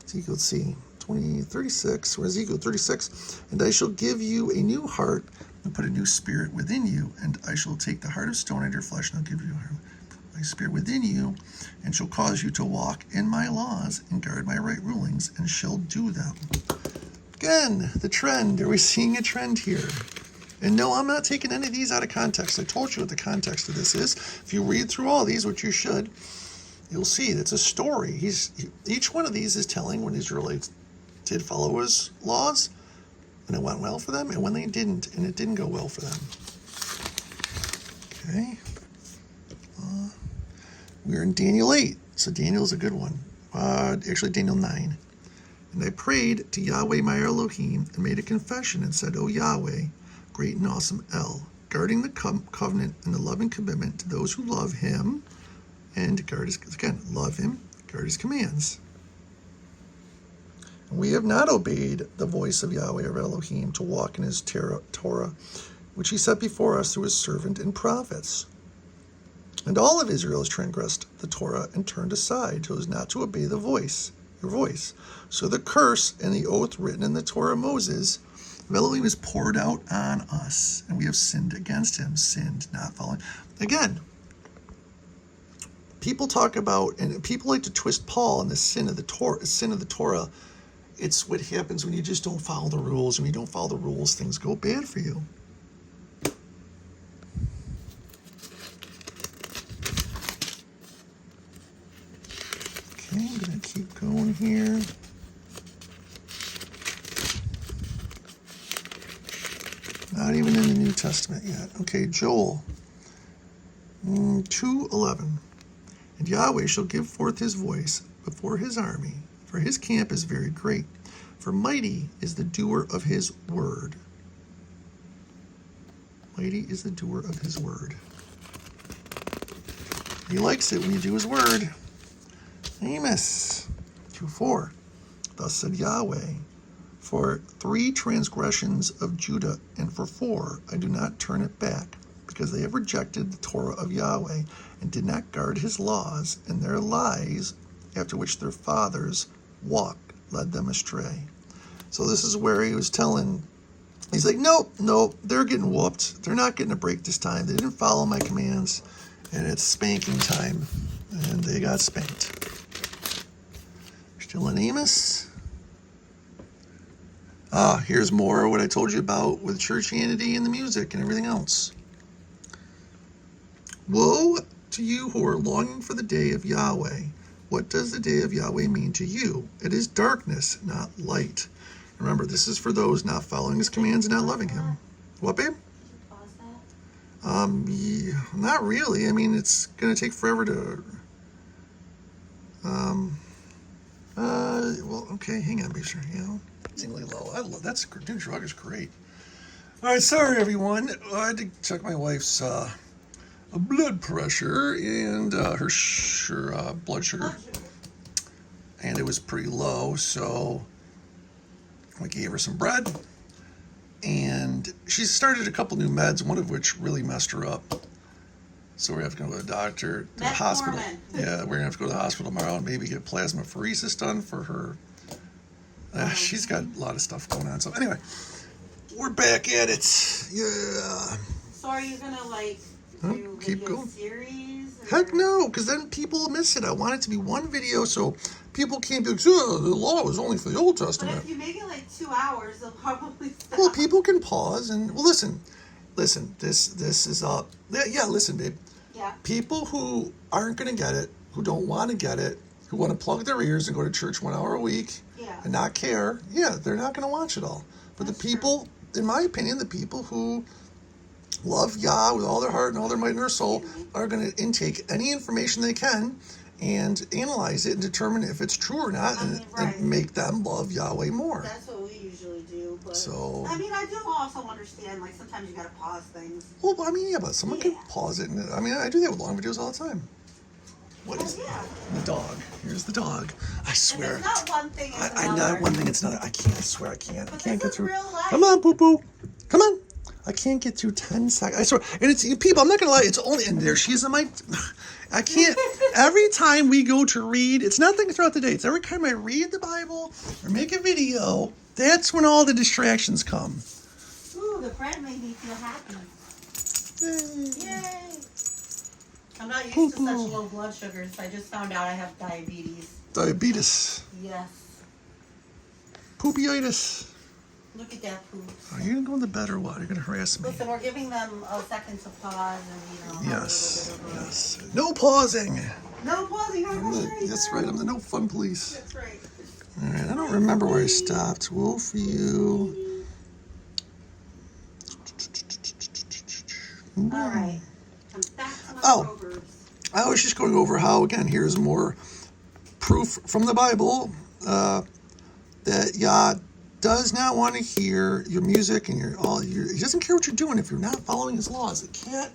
Ezekiel, let's see, 36, or Ezekiel 36, and I shall give you a new heart and put a new spirit within you, and I shall take the heart of stone out of your flesh, and I'll give you my spirit within you, and shall cause you to walk in my laws and guard my right rulings, and shall do them. Again, the trend. Are we seeing a trend here? And no, I'm not taking any of these out of context. I told you what the context of this is. If you read through all these, which you should, you'll see it's a story. Each one of these is telling when Israelites did follow his laws, and it went well for them, and when they didn't, and it didn't go well for them. Okay. We're in Daniel 8, so Daniel's a good one. Actually, Daniel 9. And I prayed to Yahweh my Elohim and made a confession and said, O Yahweh, great and awesome El, guarding the covenant and the loving commitment to those who love him and guard his, again, love him, guard his commands. We have not obeyed the voice of Yahweh our Elohim to walk in his Torah, which he set before us through his servant and prophets. And all of Israel has transgressed the Torah and turned aside, so as not to obey your voice. So the curse and the oath written in the Torah of Moses of Elohim is poured out on us, and we have sinned against him, not following. Again, people talk about, and people like to twist Paul in the sin of the Torah. It's what happens when you just don't follow the rules. When you don't follow the rules, things go bad for you. Okay, I'm going to keep going here. Not even in the New Testament yet. Okay, Joel 2:11. And Yahweh shall give forth his voice before his army, for his camp is very great, for mighty is the doer of his word. Mighty is the doer of his word. He likes it when you do his word. Amos 2:4. Thus said Yahweh, for 3 transgressions of Judah, and for 4 I do not turn it back, because they have rejected the Torah of Yahweh, and did not guard his laws, and their lies, after which their fathers walked, led them astray. So this is where he was telling, he's like, nope, they're getting whooped. They're not getting a break this time. They didn't follow my commands, and it's spanking time, and they got spanked. Still in Amos. Here's more of what I told you about with churchianity and the music and everything else. Woe to you who are longing for the day of Yahweh. What does the day of Yahweh mean to you? It is darkness, not light. Remember, this is for those not following his commands and not loving him. What, babe? Yeah, not really. I mean, it's going to take forever to... well, okay, hang on, be sure, you know. Really low. I love that's new drug is great. All right, sorry everyone. I had to check my wife's blood pressure and her blood sugar, and it was pretty low. So We gave her some bread, and she started a couple new meds, one of which really messed her up. So we have to go to the doctor, to the hospital. Yeah, we're gonna have to go to the hospital tomorrow and maybe get plasmapheresis done for her. She's got a lot of stuff going on. So anyway, we're back at it. Yeah. So are you gonna do keep video going. series? Heck no, because then people miss it. I want it to be one video so people can't be like, oh, the law was only for the Old But Testament. if you make it 2 hours, they'll probably stop. Well, people can pause and listen. This is yeah. Listen, babe. Yeah. People who aren't going to get it, who don't want to get it, who want to plug their ears and go to church 1 hour a week and not care, they're not going to watch it all. But the people, in my opinion, the people who love Yah with all their heart and all their might and their soul are going to intake any information they can and analyze it and determine if it's true or not, and make them love Yahweh more. That's what we usually do. But So, I mean, I do also understand, sometimes you gotta pause things. well, I mean, but someone can pause it. And, I mean, I do that with long videos all the time. What is the dog? Here's the dog. I swear. And it's not one thing, it's I another. not one thing. It's another. I can't. I swear I can't. But I can't get this is through. real life. Come on, poo poo. Come on. I can't get through 10 seconds. I swear. And it's people. I'm not gonna lie. It's only and there she is in my. I can't. Every time we go to read, it's nothing throughout the day. It's every time I read the Bible or make a video. That's when all the distractions come. Ooh, the bread made me feel happy. Yay! I'm not used to such low blood sugars. I just found out I have diabetes. Diabetes. Yes. Poopyitis. Look at that poop. Are you going to bed or what? You're going to harass me. Listen, we're giving them a second to pause and, Yes. Yes. No pausing. No pausing. That's right. I'm the no fun police. That's right. All right. I don't remember where I stopped. Woe for you. All right. I'm back to my Proverbs. I was just going over how, again, here's more proof from the Bible that Yah does not want to hear your music and he doesn't care what you're doing if you're not following his laws. The cat,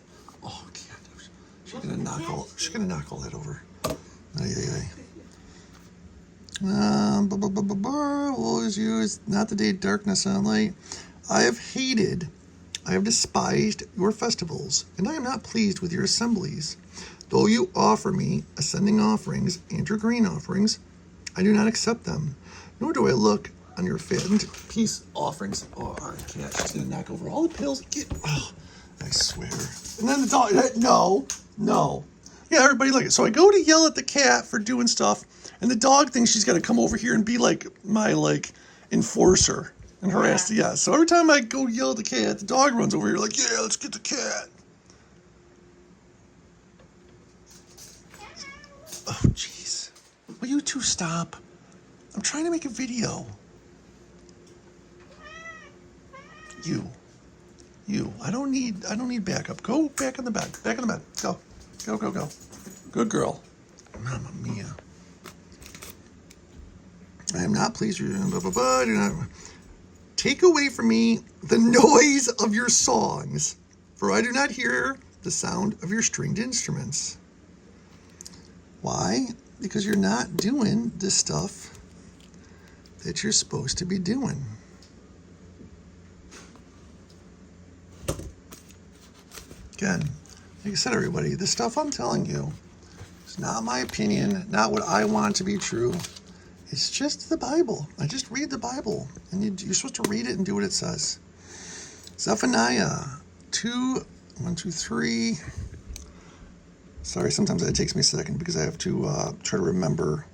she's gonna knock all that over. Woe is you, is not the day of darkness and light. I have despised your festivals, and I am not pleased with your assemblies. Though you offer me ascending offerings and your grain offerings, I do not accept them, nor do I look on your fattened peace offerings. Oh, our cat, she's going to knock over all the pills. I swear. And then the dog, no. Yeah, everybody like it. So I go to yell at the cat for doing stuff, and the dog thinks she's got to come over here and be my enforcer and harass the So every time I go yell at the cat, the dog runs over here yeah, let's get the cat. Oh, jeez. Will you two stop? I'm trying to make a video. You. I don't need backup. Go back in the bed. Back in the bed. Go. Good girl. Mamma mia. I am not pleased with you. Do not take away from me the noise of your songs, for I do not hear the sound of your stringed instruments. Why? Because you're not doing the stuff that you're supposed to be doing. Again, like I said, everybody, the stuff I'm telling you is not my opinion, not what I want to be true. It's just the Bible. I just read the Bible, and you're supposed to read it and do what it says. Zephaniah 2, 1, 2, 3. Sorry, sometimes that takes me a second because I have to try to remember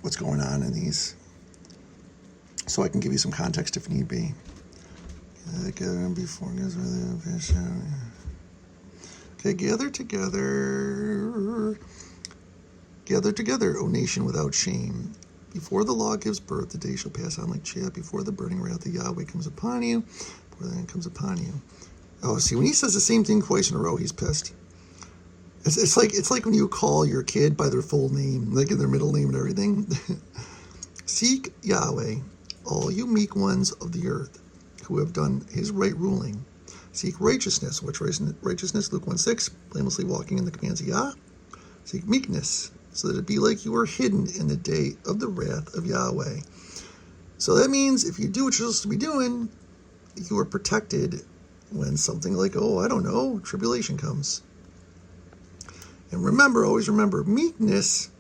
what's going on in these, so I can give you some context if need be. Okay, gather together, O nation without shame. Before the law gives birth, the day shall pass on like chaff. Before the burning wrath of Yahweh comes upon you, before the end comes upon you. Oh, see, when he says the same thing twice in a row, he's pissed. It's like when you call your kid by their full name, like in their middle name and everything. Seek Yahweh, all you meek ones of the earth, who have done his right ruling. Seek righteousness, which righteousness, Luke 1:6, blamelessly walking in the commands of Yah. Seek meekness, so that it be like you are hidden in the day of the wrath of Yahweh. So that means if you do what you're supposed to be doing, you are protected when something like, tribulation comes. And remember, always remember, meekness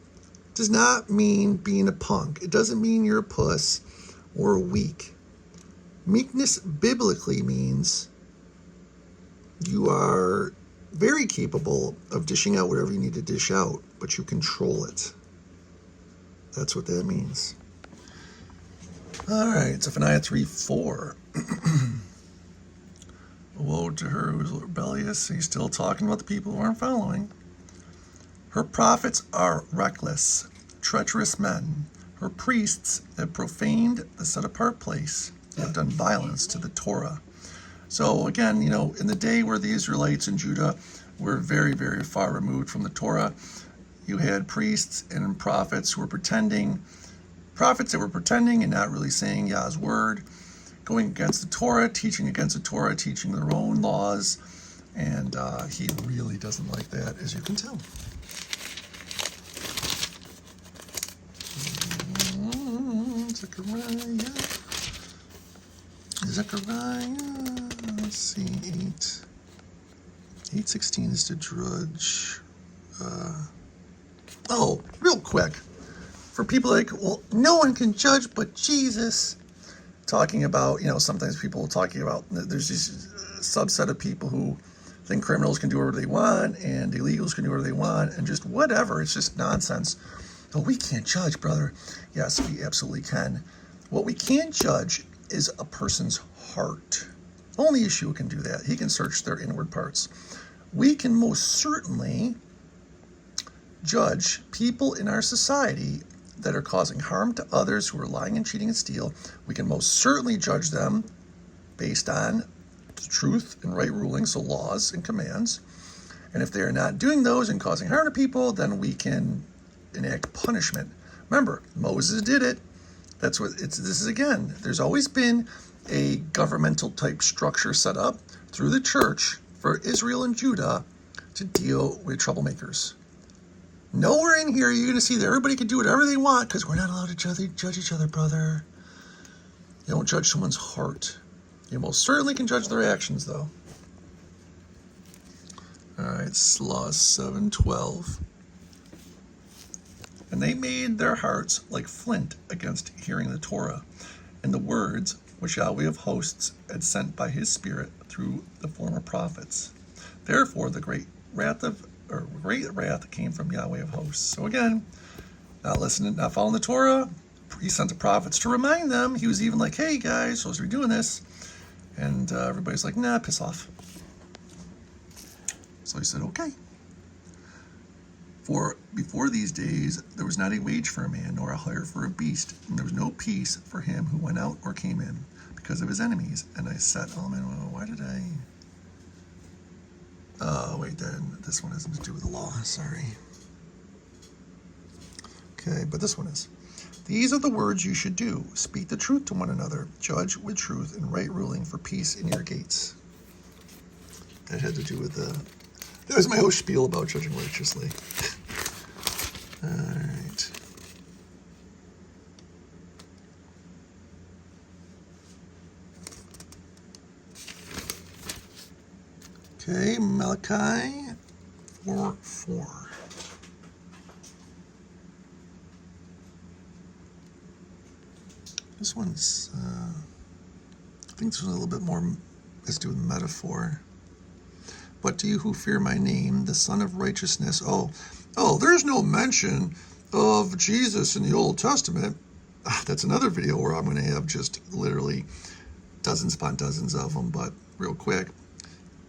does not mean being a punk. It doesn't mean you're a puss or weak. Meekness biblically means you are very capable of dishing out whatever you need to dish out, but you control it. That's what that means. All right, Zephaniah 3:4. Woe to her who is rebellious. He's still talking about the people who aren't following. Her prophets are reckless, treacherous men. Her priests have profaned the set-apart place. They have done violence to the Torah. So again, in the day where the Israelites in Judah were very, very far removed from the Torah, you had priests and prophets that were pretending and not really saying Yah's word, going against the Torah, teaching against the Torah, teaching their own laws, and he really doesn't like that, as you can tell. Zechariah, let's see, 8:16 is to drudge. Real quick, for people like, well, no one can judge but Jesus. Talking about, sometimes people talking about, there's this subset of people who think criminals can do whatever they want and illegals can do whatever they want and just whatever. It's just nonsense. Oh, we can't judge, brother. Yes, we absolutely can. What we can't judge is a person's heart. Only Yeshua can do that. He can search their inward parts. We can most certainly judge people in our society that are causing harm to others, who are lying and cheating and steal. We can most certainly judge them based on truth and right ruling, so laws and commands. And if they are not doing those and causing harm to people, then we can enact punishment. Remember, Moses did it. That's what this is again. There's always been a governmental type structure set up through the church for Israel and Judah to deal with troublemakers. Nowhere in here you're going to see that everybody can do whatever they want, because we're not allowed to judge each other, brother. You don't judge someone's heart. You most certainly can judge their actions, though. All right, Law 7:12. And they made their hearts like flint against hearing the Torah, and the words which Yahweh of hosts had sent by his Spirit through the former prophets. Therefore, the great wrath came from Yahweh of hosts. So again, not listening, not following the Torah. He sent the prophets to remind them. He was even like, hey guys, supposed to be doing this. And everybody's like, nah, piss off. So he said, okay. For before these days, there was not a wage for a man, nor a hire for a beast, and there was no peace for him who went out or came in, because of his enemies. And I said, oh man, why did I... wait, then this one has to do with the law, sorry. Okay, but this one is. These are the words you should do. Speak the truth to one another. Judge with truth and right ruling for peace in your gates. That had to do with that was my whole spiel about judging righteously. All right. Okay, Malachi 4:4. This one's, I think this one's a little bit more has to do with metaphor. But to you who fear my name, the Son of Righteousness. Oh, there's no mention of Jesus in the Old Testament. That's another video where I'm going to have just literally dozens upon dozens of them. But real quick,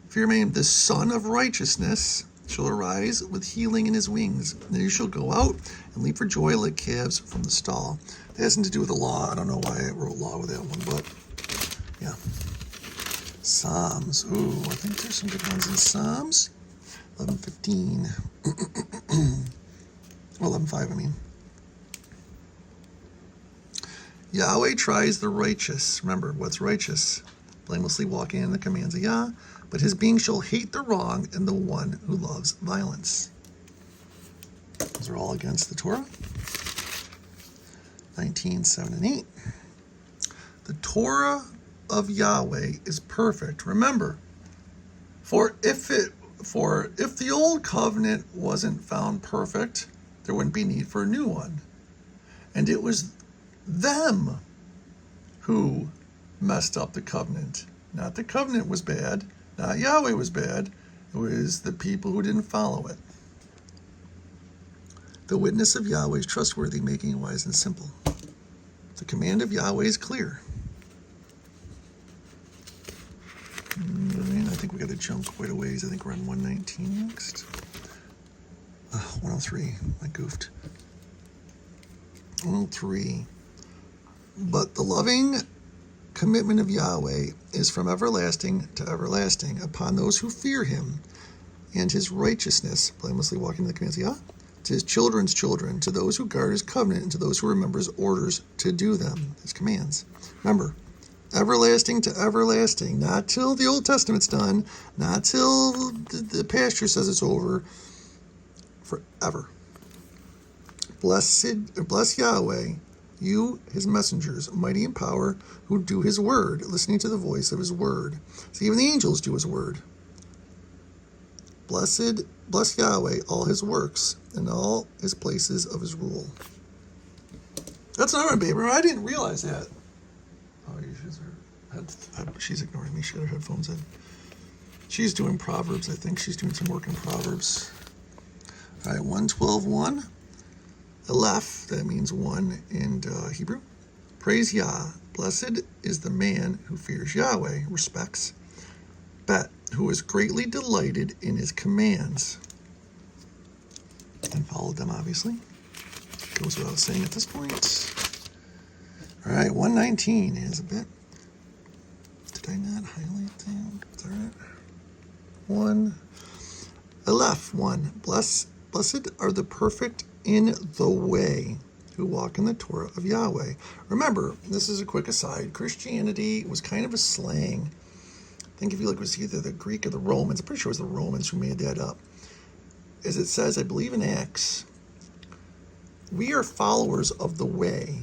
fear my name, the Son of Righteousness shall arise with healing in his wings. And you shall go out and leap for joy like calves from the stall. That has nothing to do with the law. I don't know why I wrote law with that one, but yeah. Psalms. Ooh, I think there's some good ones in Psalms. 11:15. 11:5, I mean. Yahweh tries the righteous. Remember, what's righteous? Blamelessly walking in the commands of Yah. But his being shall hate the wrong and the one who loves violence. Those are all against the Torah. 19:7 and 8. The Torah of Yahweh is perfect. Remember, for if the old covenant wasn't found perfect, there wouldn't be need for a new one. And it was them who messed up the covenant. Not the covenant was bad, not Yahweh was bad, it was the people who didn't follow it. The witness of Yahweh is trustworthy, making it wise and simple. The command of Yahweh is clear. I think we got to jump quite a ways. I think we're on 119 next. 103. I goofed. 103. But the loving commitment of Yahweh is from everlasting to everlasting upon those who fear him, and his righteousness, blamelessly walking in the commands of Yah, to his children's children, to those who guard his covenant, and to those who remember his orders to do them, his commands. Remember, everlasting to everlasting, not till the Old Testament's done, not till the pasture says it's over, forever. Bless Yahweh, you, his messengers, mighty in power, who do his word, listening to the voice of his word. So even the angels do his word. Bless Yahweh, all his works, and all his places of his rule. That's not my baby. I didn't realize that. Oh, she's ignoring me. She had her headphones in. She's doing Proverbs, I think. She's doing some work in Proverbs. All right, 112:1. Aleph, that means one in Hebrew. Praise Yah. Blessed is the man who fears Yahweh, respects. Bet, who is greatly delighted in his commands. And followed them, obviously. Goes without saying at this point. All right, 119 is a bit. Did I not highlight that? Is that right? 1. Aleph, 1. Blessed are the perfect in the way who walk in the Torah of Yahweh. Remember, this is a quick aside, Christianity was kind of a slang. I think if you look, it was either the Greek or the Romans. I'm pretty sure it was the Romans who made that up. As it says, I believe in Acts, we are followers of the way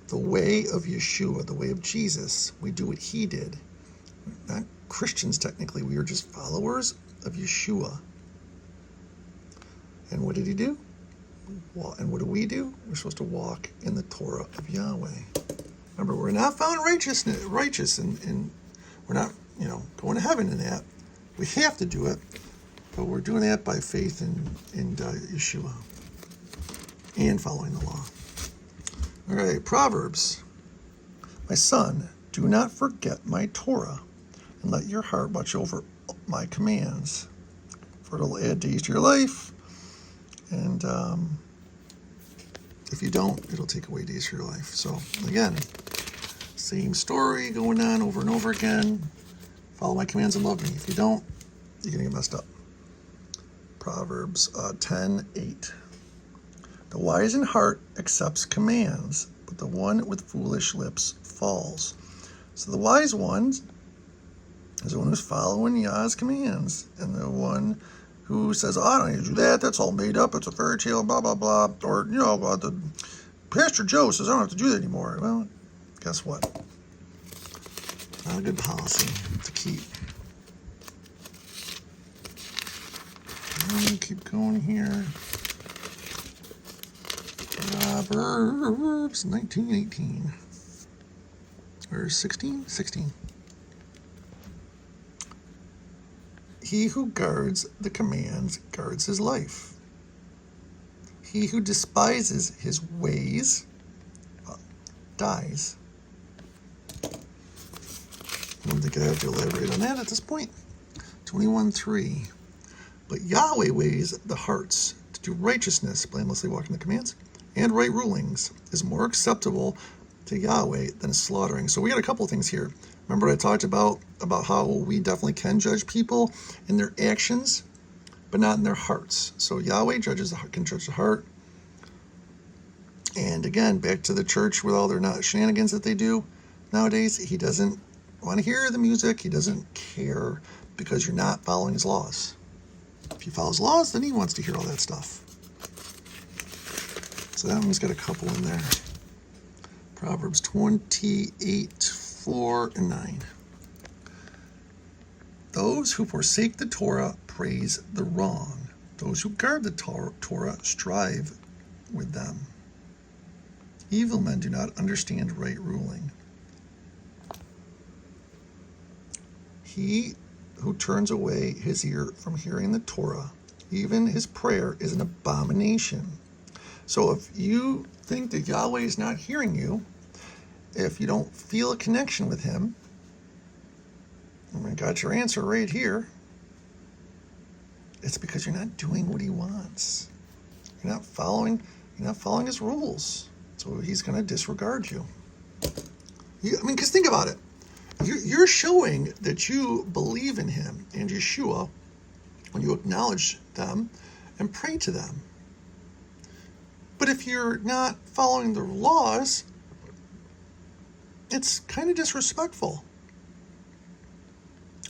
of Yeshua, the way of Jesus. We do what he did. We're not Christians, technically. We are just followers of Yeshua. And what did he do? And what do we do? We're supposed to walk in the Torah of Yahweh. Remember, we're not found righteous, and we're not, going to heaven in that. We have to do it, but we're doing that by faith in Yeshua and following the law. All right, Proverbs. My son, do not forget my Torah, and let your heart watch over my commands, for it'll add days to your life. And if you don't, it'll take away days from your life. So again, same story going on over and over again. Follow my commands and love me. If you don't, you're going to get messed up. Proverbs 10:8. The wise in heart accepts commands, but the one with foolish lips falls. So the wise one is the one who's following Yah's commands, and the one who says, I don't need to do that, that's all made up, it's a fairy tale, blah, blah, blah. Or, the Pastor Joe says I don't have to do that anymore. Well, guess what? Not a good policy to keep. Keep going here. Proverbs 19:18. Or 16? 16. He who guards the commands guards his life. He who despises his ways dies. I don't think I have to elaborate on that at this point. 21:3. But Yahweh weighs the hearts to do righteousness, blamelessly walking the commands, and right rulings is more acceptable to Yahweh than slaughtering. So we got a couple of things here. Remember I talked about how we definitely can judge people in their actions, but not in their hearts. So Yahweh can judge the heart. And again, back to the church with all their shenanigans that they do nowadays. He doesn't want to hear the music. He doesn't care because you're not following his laws. If he follows laws, then he wants to hear all that stuff. So that one's got a couple in there. Proverbs 28, 4 and 9. Those who forsake the Torah praise the wrong. Those who guard the Torah strive with them. Evil men do not understand right ruling. He who turns away his ear from hearing the Torah, even his prayer is an abomination. So if you think that Yahweh is not hearing you, if you don't feel a connection with him, I got your answer right here. It's because you're not doing what he wants. You're not following his rules. So he's going to disregard you. Because think about it. You're showing that you believe in him and Yeshua when you acknowledge them and pray to them. But if you're not following the laws, it's kind of disrespectful.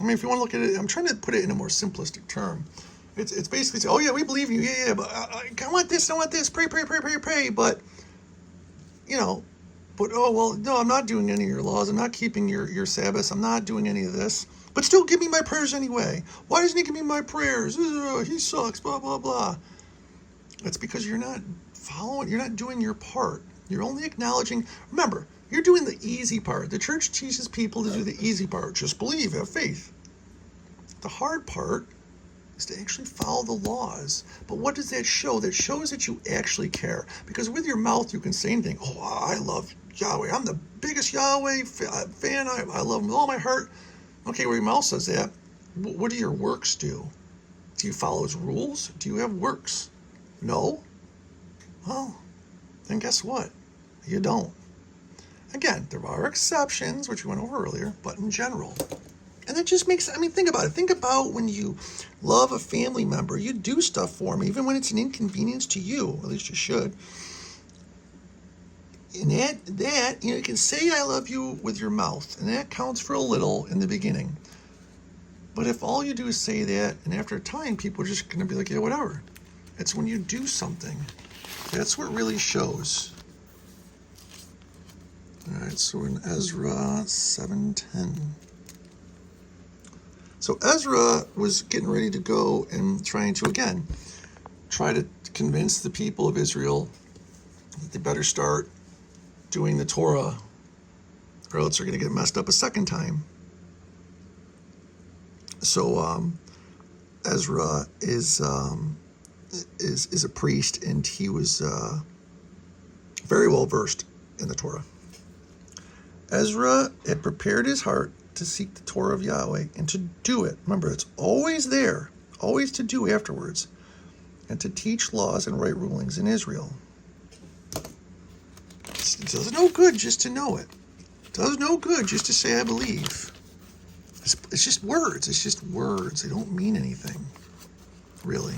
If you want to look at it, I'm trying to put it in a more simplistic term. It's basically, oh yeah, we believe in you, yeah, but I want this, pray, but, oh, well, no, I'm not doing any of your laws, I'm not keeping your Sabbaths, I'm not doing any of this, but still give me my prayers anyway. Why doesn't he give me my prayers? He sucks, blah, blah, blah. That's because you're not doing your part. You're only acknowledging, remember, you're doing the easy part. The church teaches people to do the easy part. Just believe, have faith. The hard part is to actually follow the laws. But what does that show? That shows that you actually care. Because with your mouth, you can say anything. Oh, I love Yahweh. I'm the biggest Yahweh fan. I love him with all my heart. Okay, well, your mouth says that. What do your works do? Do you follow his rules? Do you have works? No? Well, then guess what? You don't. Again, there are exceptions, which we went over earlier, but in general. And that just makes, think about it. Think about when you love a family member. You do stuff for them, even when it's an inconvenience to you. At least you should. And that you can say I love you with your mouth, and that counts for a little in the beginning. But if all you do is say that, and after a time, people are just going to be like, yeah, whatever. It's when you do something. That's what really shows. All right, so we're in Ezra 7:10. So Ezra was getting ready to go and trying to, again, try to convince the people of Israel that they better start doing the Torah, or else they're going to get messed up a second time. So Ezra is a priest, and he was very well versed in the Torah. Ezra had prepared his heart to seek the Torah of Yahweh and to do it. Remember, it's always there, always to do afterwards, and to teach laws and right rulings in Israel. It does no good just to know it. It does no good just to say I believe. It's just words. It's just words. They don't mean anything, really.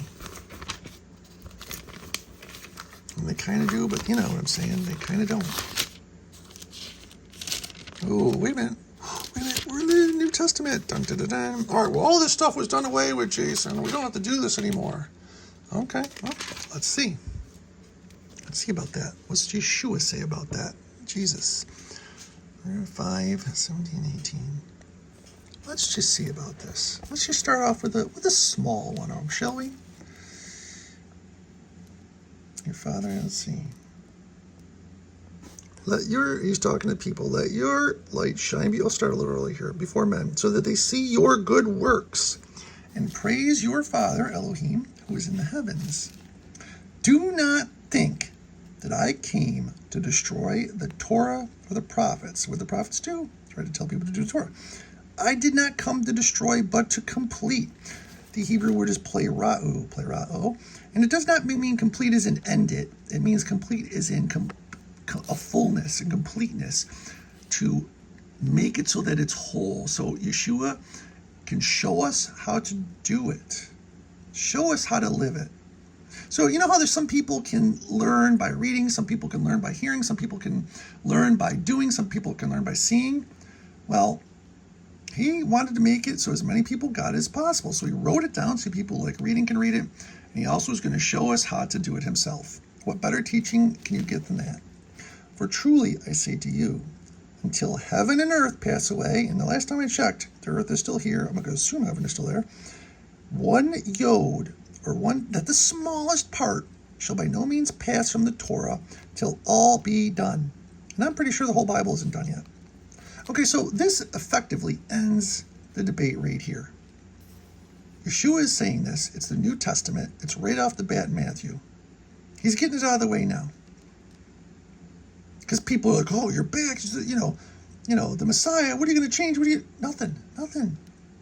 And they kind of do, but you know what I'm saying. They kind of don't. Oh, wait a minute. We're in the New Testament. Dun, dun, dun, dun. All right, well, all this stuff was done away with, Jason. We don't have to do this anymore. Okay, well, let's see. Let's see about that. What's Yeshua say about that? Jesus. 5, 17, 18. Let's just see about this. Let's just start off with a small one, shall we? Your Father, let's see. He's talking to people, let your light shine, I'll start a little early here, before men, so that they see your good works and praise your Father, Elohim, who is in the heavens. Do not think that I came to destroy the Torah or the prophets. What the prophets do? Try to tell people to do the Torah. I did not come to destroy, but to complete. The Hebrew word is plerao, and it does not mean complete as in end it. It means complete as in a fullness and completeness, to make it so that it's whole. So Yeshua can show us how to do it, show us how to live it. So you know how there's some people can learn by reading, some people can learn by hearing, some people can learn by doing, some people can learn by seeing. Well, he wanted to make it so as many people got it as possible. So he wrote it down so people like reading can read it. And he also is going to show us how to do it himself. What better teaching can you get than that? For truly I say to you, until heaven and earth pass away, and the last time I checked, the earth is still here, I'm going to assume heaven is still there, one yod, or one, that the smallest part, shall by no means pass from the Torah till all be done. And I'm pretty sure the whole Bible isn't done yet. Okay, so this effectively ends the debate right here. Yeshua is saying this. It's the New Testament. It's right off the bat in Matthew. He's getting it out of the way now. Because people are like, oh, you're back. You know, the Messiah. What are you going to change? Nothing.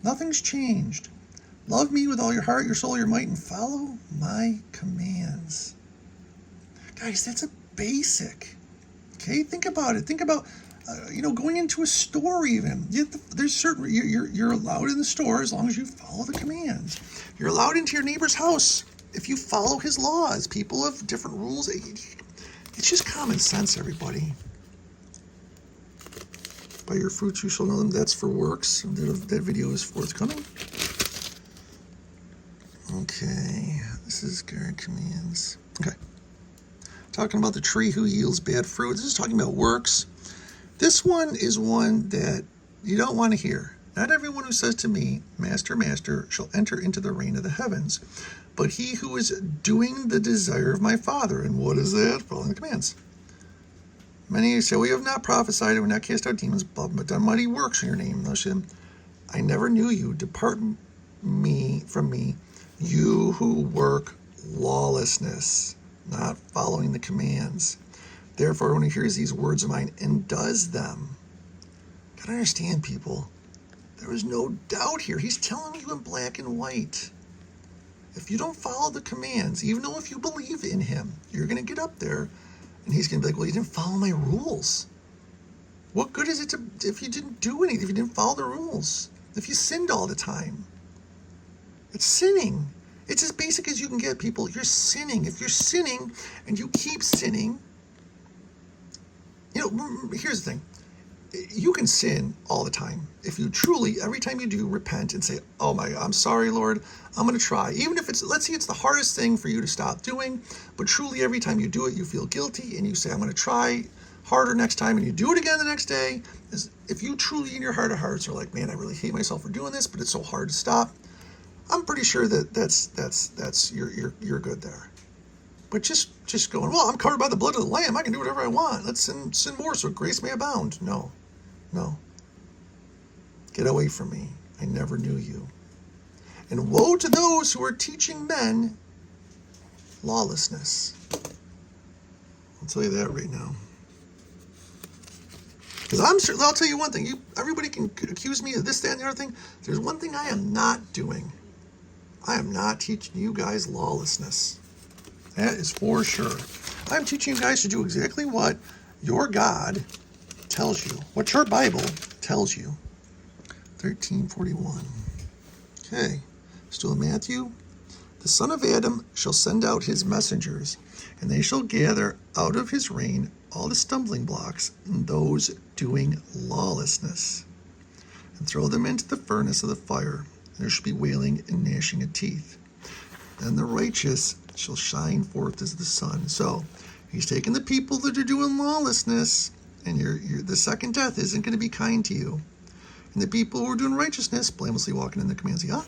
Nothing's changed. Love me with all your heart, your soul, your might, and follow my commands. Guys, that's a basic. Okay, think about it. Think about, going into a store even. There's certain, you're allowed in the store as long as you follow the commands. You're allowed into your neighbor's house if you follow his laws. People have different rules. It's just common sense, everybody. By your fruits you shall know them. That's for works. That video is forthcoming. Okay, this is God commands. Okay. Talking about the tree who yields bad fruit. This is talking about works. This one is one that you don't want to hear. Not everyone who says to me, Master, Master, shall enter into the reign of the heavens, but he who is doing the desire of my Father. And what is that? Following the commands. Many say, we have not prophesied, and we have not cast out demons, but done mighty works in your name. Those say, I never knew you. Depart from me, you who work lawlessness, not following the commands. Therefore, when he hears these words of mine and does them, gotta understand, people, there is no doubt here. He's telling you in black and white. If you don't follow the commands, even though if you believe in him, you're going to get up there and he's going to be like, well, you didn't follow my rules. What good is it if you didn't do anything, if you didn't follow the rules, if you sinned all the time? It's sinning. It's as basic as you can get, people. You're sinning. If you're sinning and you keep sinning, here's the thing. You can sin all the time. If you truly, every time you do, repent and say, oh my God, I'm sorry, Lord, I'm going to try. Even if let's say it's the hardest thing for you to stop doing, but truly every time you do it, you feel guilty and you say, I'm going to try harder next time, and you do it again the next day. If you truly in your heart of hearts are like, man, I really hate myself for doing this, but it's so hard to stop, I'm pretty sure that's you're good there. But just going, well, I'm covered by the blood of the Lamb. I can do whatever I want. Let's sin more so grace may abound. No. Get away from me. I never knew you. And woe to those who are teaching men lawlessness. I'll tell you that right now. Because I'll tell you one thing. Everybody can accuse me of this, that, and the other thing. There's one thing I am not doing. I am not teaching you guys lawlessness. That is for sure. I'm teaching you guys to do exactly what your God tells you, what your Bible tells you. 13:41. Okay, still in Matthew. The Son of Adam shall send out his messengers, and they shall gather out of his reign all the stumbling blocks and those doing lawlessness, and throw them into the furnace of the fire. There shall be wailing and gnashing of teeth. Then the righteous shall shine forth as the sun. So he's taking the people that are doing lawlessness, and the second death isn't going to be kind to you. And the people who are doing righteousness, blamelessly walking in the commands of God,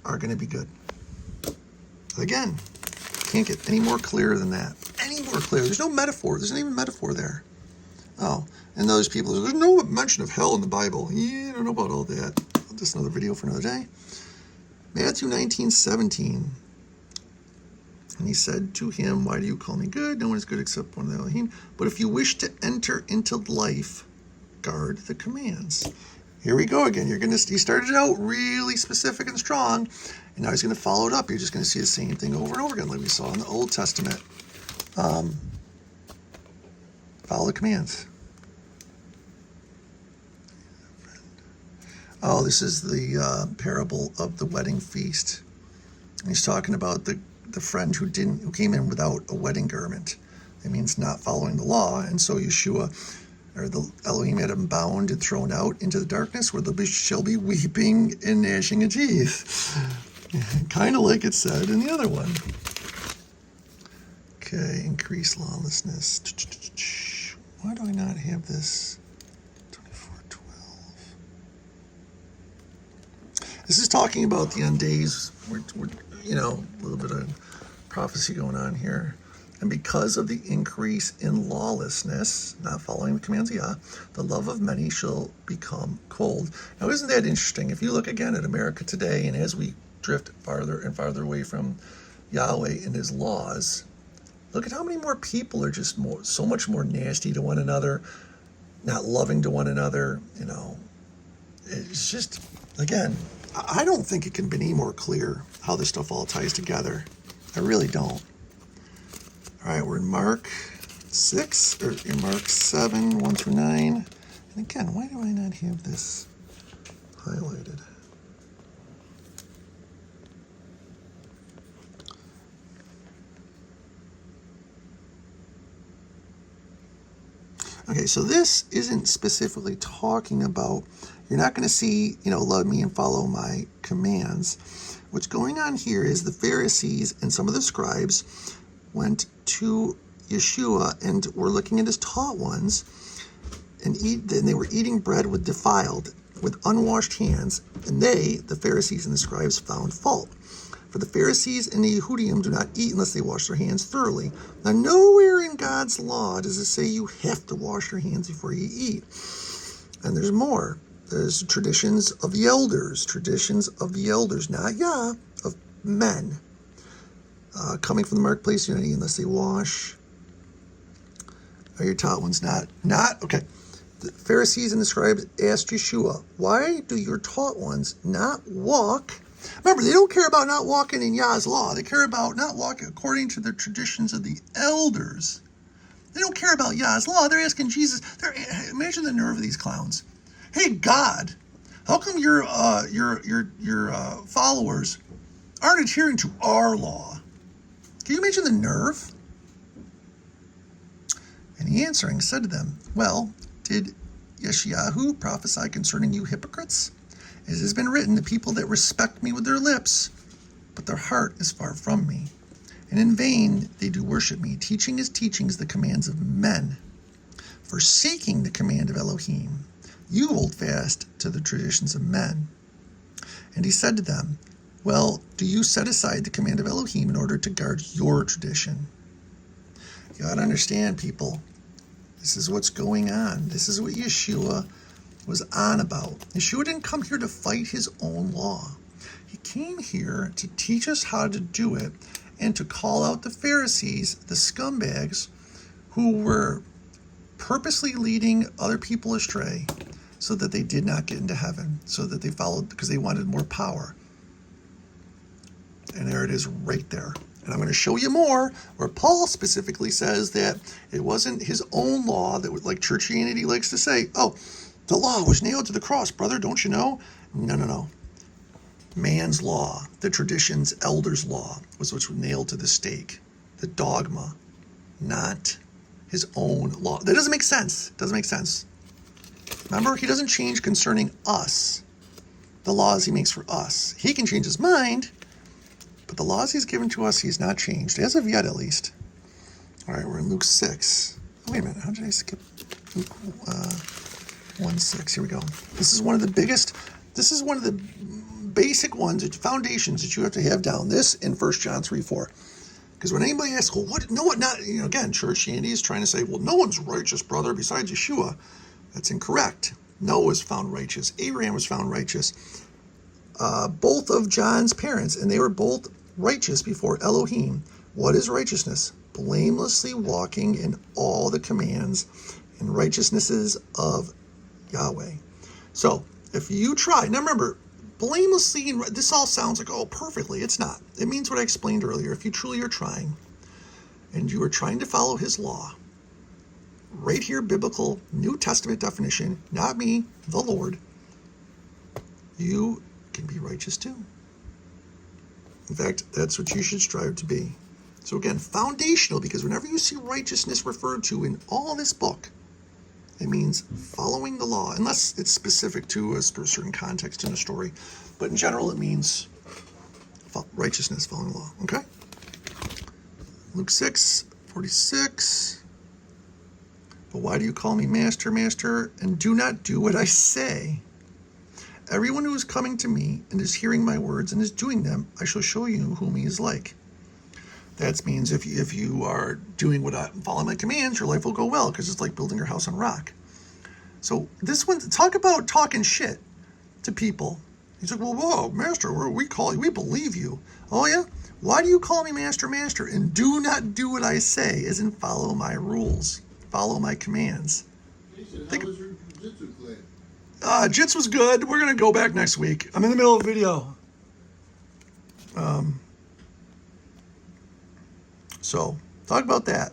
are going to be good. Again, can't get any more clear than that. Any more clear. There's no metaphor. There's not even metaphor there. Oh, and those people, there's no mention of hell in the Bible. Yeah, I don't know about all that. Just another video for another day. Matthew 19:17. And he said to him, why do you call me good? No one is good except one of the Elohim. But if you wish to enter into life, guard the commands. Here we go again. He started out really specific and strong, and now he's going to follow it up. You're just going to see the same thing over and over again, like we saw in the Old Testament. Follow the commands. Oh, this is the parable of the wedding feast. He's talking about the friend who came in without a wedding garment. It means not following the law, and so Yeshua, or the Elohim, had him bound and thrown out into the darkness where there shall be weeping and gnashing of teeth. Kind of like it said in the other one. Okay, increase lawlessness. Why do I not have this? 24:12. This is talking about the end days. We're a little bit of prophecy going on here. And because of the increase in lawlessness, not following the commands of Yah, the love of many shall become cold. Now, isn't that interesting? If you look again at America today, and as we drift farther and farther away from Yahweh and his laws, look at how many more people are just so much more nasty to one another, not loving to one another. It's just, again, I don't think it can be any more clear how this stuff all ties together. I really don't. All right, we're in Mark 6, or in Mark 7, 1 through 9. And again, why do I not have this highlighted? Okay, so this isn't specifically talking about, you're not going to see, love me and follow my commands. What's going on here is the Pharisees and some of the scribes went to Yeshua and were looking at his taught ones, and they were eating bread with unwashed hands, and they, the Pharisees and the scribes, found fault. For the Pharisees and the Yehudim do not eat unless they wash their hands thoroughly. Now, nowhere in God's law does it say you have to wash your hands before you eat. And there's more. There's traditions of the elders, not Yah, of men. Coming from the marketplace, unless they wash. Are your taught ones not? Okay. The Pharisees and the scribes asked Yeshua, why do your taught ones not walk? Remember, they don't care about not walking in Yah's law. They care about not walking according to the traditions of the elders. They don't care about Yah's law. They're asking Jesus. Imagine the nerve of these clowns. Hey, God, how come your followers aren't adhering to our law? Can you imagine the nerve? And he answering said to them, well, did Yeshayahu prophesy concerning you hypocrites? As has been written, the people that respect me with their lips, but their heart is far from me. And in vain they do worship me, teaching his teachings the commands of men, forsaking the command of Elohim. You hold fast to the traditions of men. And he said to them, well, do you set aside the command of Elohim in order to guard your tradition? You ought to understand, people. This is what's going on. This is what Yeshua was on about. Yeshua didn't come here to fight his own law. He came here to teach us how to do it and to call out the Pharisees, the scumbags, who were purposely leading other people astray so that they did not get into heaven, so that they followed because they wanted more power. And there it is right there. And I'm going to show you more where Paul specifically says that it wasn't his own law that, like churchianity likes to say, oh, the law was nailed to the cross, brother, don't you know? No. Man's law, the traditions, elders' law, was what's nailed to the stake. The dogma, not his own law. That doesn't make sense. Doesn't make sense. Remember, he doesn't change concerning us. The laws he makes for us. He can change his mind, but the laws he's given to us, he's not changed, as of yet at least. All right, we're in Luke 6. Oh, wait a minute, how did I skip Luke 1:6? Here we go. This is one of the basic ones, foundations that you have to have down. This in 1 John 3:4. Because when anybody asks, well, again, churchianity is trying to say, well, no one's righteous, brother, besides Yeshua. That's incorrect. Noah was found righteous. Abraham was found righteous. Both of John's parents, and they were both righteous before Elohim. What is righteousness? Blamelessly walking in all the commands and righteousnesses of Yahweh. So, if you try, now remember, blamelessly, this all sounds like, oh, perfectly. It's not. It means what I explained earlier. If you truly are trying, and you are trying to follow his law, right here, biblical, New Testament definition, not me, the Lord, you can be righteous too. In fact, that's what you should strive to be. So again, foundational, because whenever you see righteousness referred to in all this book, it means following the law, unless it's specific to a certain context in a story. But in general, it means righteousness, following the law. Okay? Luke 6, 46. But why do you call me master, master, and do not do what I say? Everyone who is coming to me and is hearing my words and is doing them, I shall show you whom he is like. That means if you are doing what I follow my commands, your life will go well, because it's like building your house on rock. So this one, talk about talking shit to people. He's like, well, whoa, master, we believe you. Oh yeah? Why do you call me master, master, and do not do what I say, as in follow my rules, follow my commands? He said, how was your jiu-jitsu class? Jits was good. We're going to go back next week. I'm in the middle of a video. So, talk about that.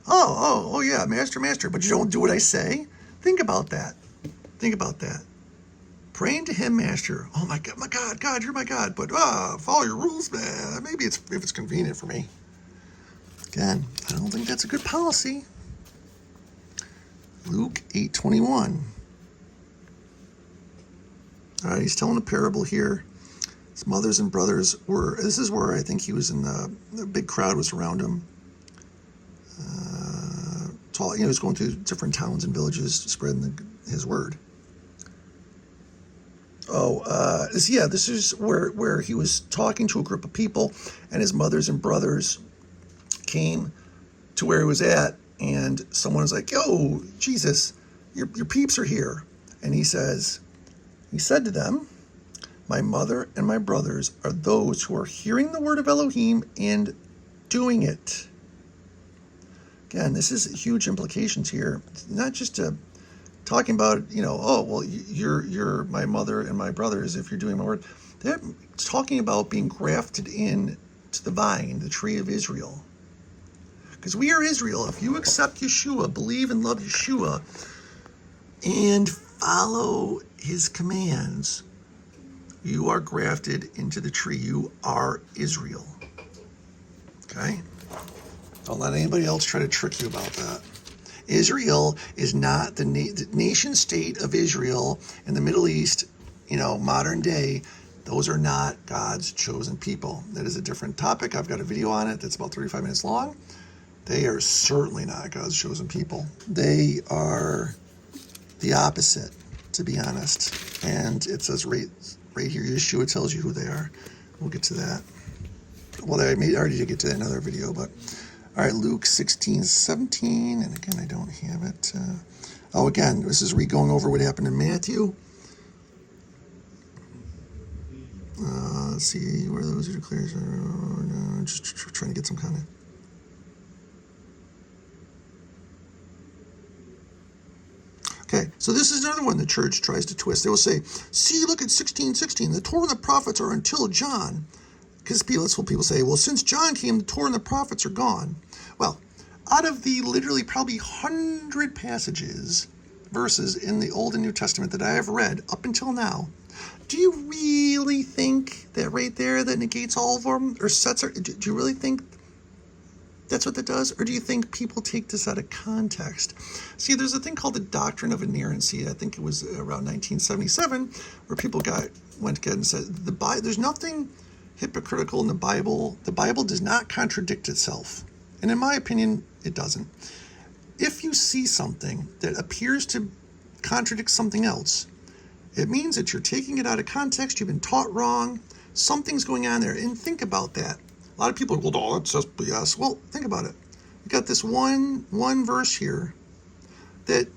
Oh, yeah, master, master, but you don't do what I say? Think about that. Think about that. Praying to him, master. Oh, my God, God, you're my God. But, follow your rules, man. Maybe if it's convenient for me. Again, I don't think that's a good policy. Luke 8:21. All right, he's telling a parable here. His mothers and brothers this is where I think he was in the big crowd was around him. He was going to different towns and villages spreading his word. This is where he was talking to a group of people, and his mothers and brothers came to where he was at, and someone was like, yo, Jesus, your peeps are here. And he said to them, my mother and my brothers are those who are hearing the word of Elohim and doing it. Again, this is huge implications here. It's not just talking about, you're my mother and my brothers if you're doing my word. They're talking about being grafted in to the vine, the tree of Israel. Because we are Israel. If you accept Yeshua, believe and love Yeshua, and follow his commands, you are grafted into the tree. You are Israel. Okay? Don't let anybody else try to trick you about that. Israel is not the nation state of Israel in the Middle East, modern day. Those are not God's chosen people. That is a different topic. I've got a video on it that's about 35 minutes long. They are certainly not God's chosen people. They are the opposite, to be honest. And it says right here, Yeshua tells you who they are. We'll get to that. Well, I already did get to that in another video, but all right, Luke 16:17, and again, I don't have it. Again, this is going over what happened in Matthew. Let's see, where those who declares are, just trying to get some kind of. Okay, so this is another one the church tries to twist. They will say, see, look at 16:16, the Torah and the prophets are until John. Because that's what people say, well, since John came, the Torah and the prophets are gone. Well, out of the literally probably 100 verses in the Old and New Testament that I have read up until now, do you really think that right there that negates all of them? Or do you really think that's what that does? Or do you think people take this out of context? See, there's a thing called the doctrine of inerrancy. I think it was around 1977, where people went again and said, there's nothing hypocritical in the Bible. The Bible does not contradict itself. And in my opinion, it doesn't. If you see something that appears to contradict something else, it means that you're taking it out of context, you've been taught wrong, something's going on there. And think about that. A lot of people are, well, no, that's just BS. Well, think about it. You got this one verse here that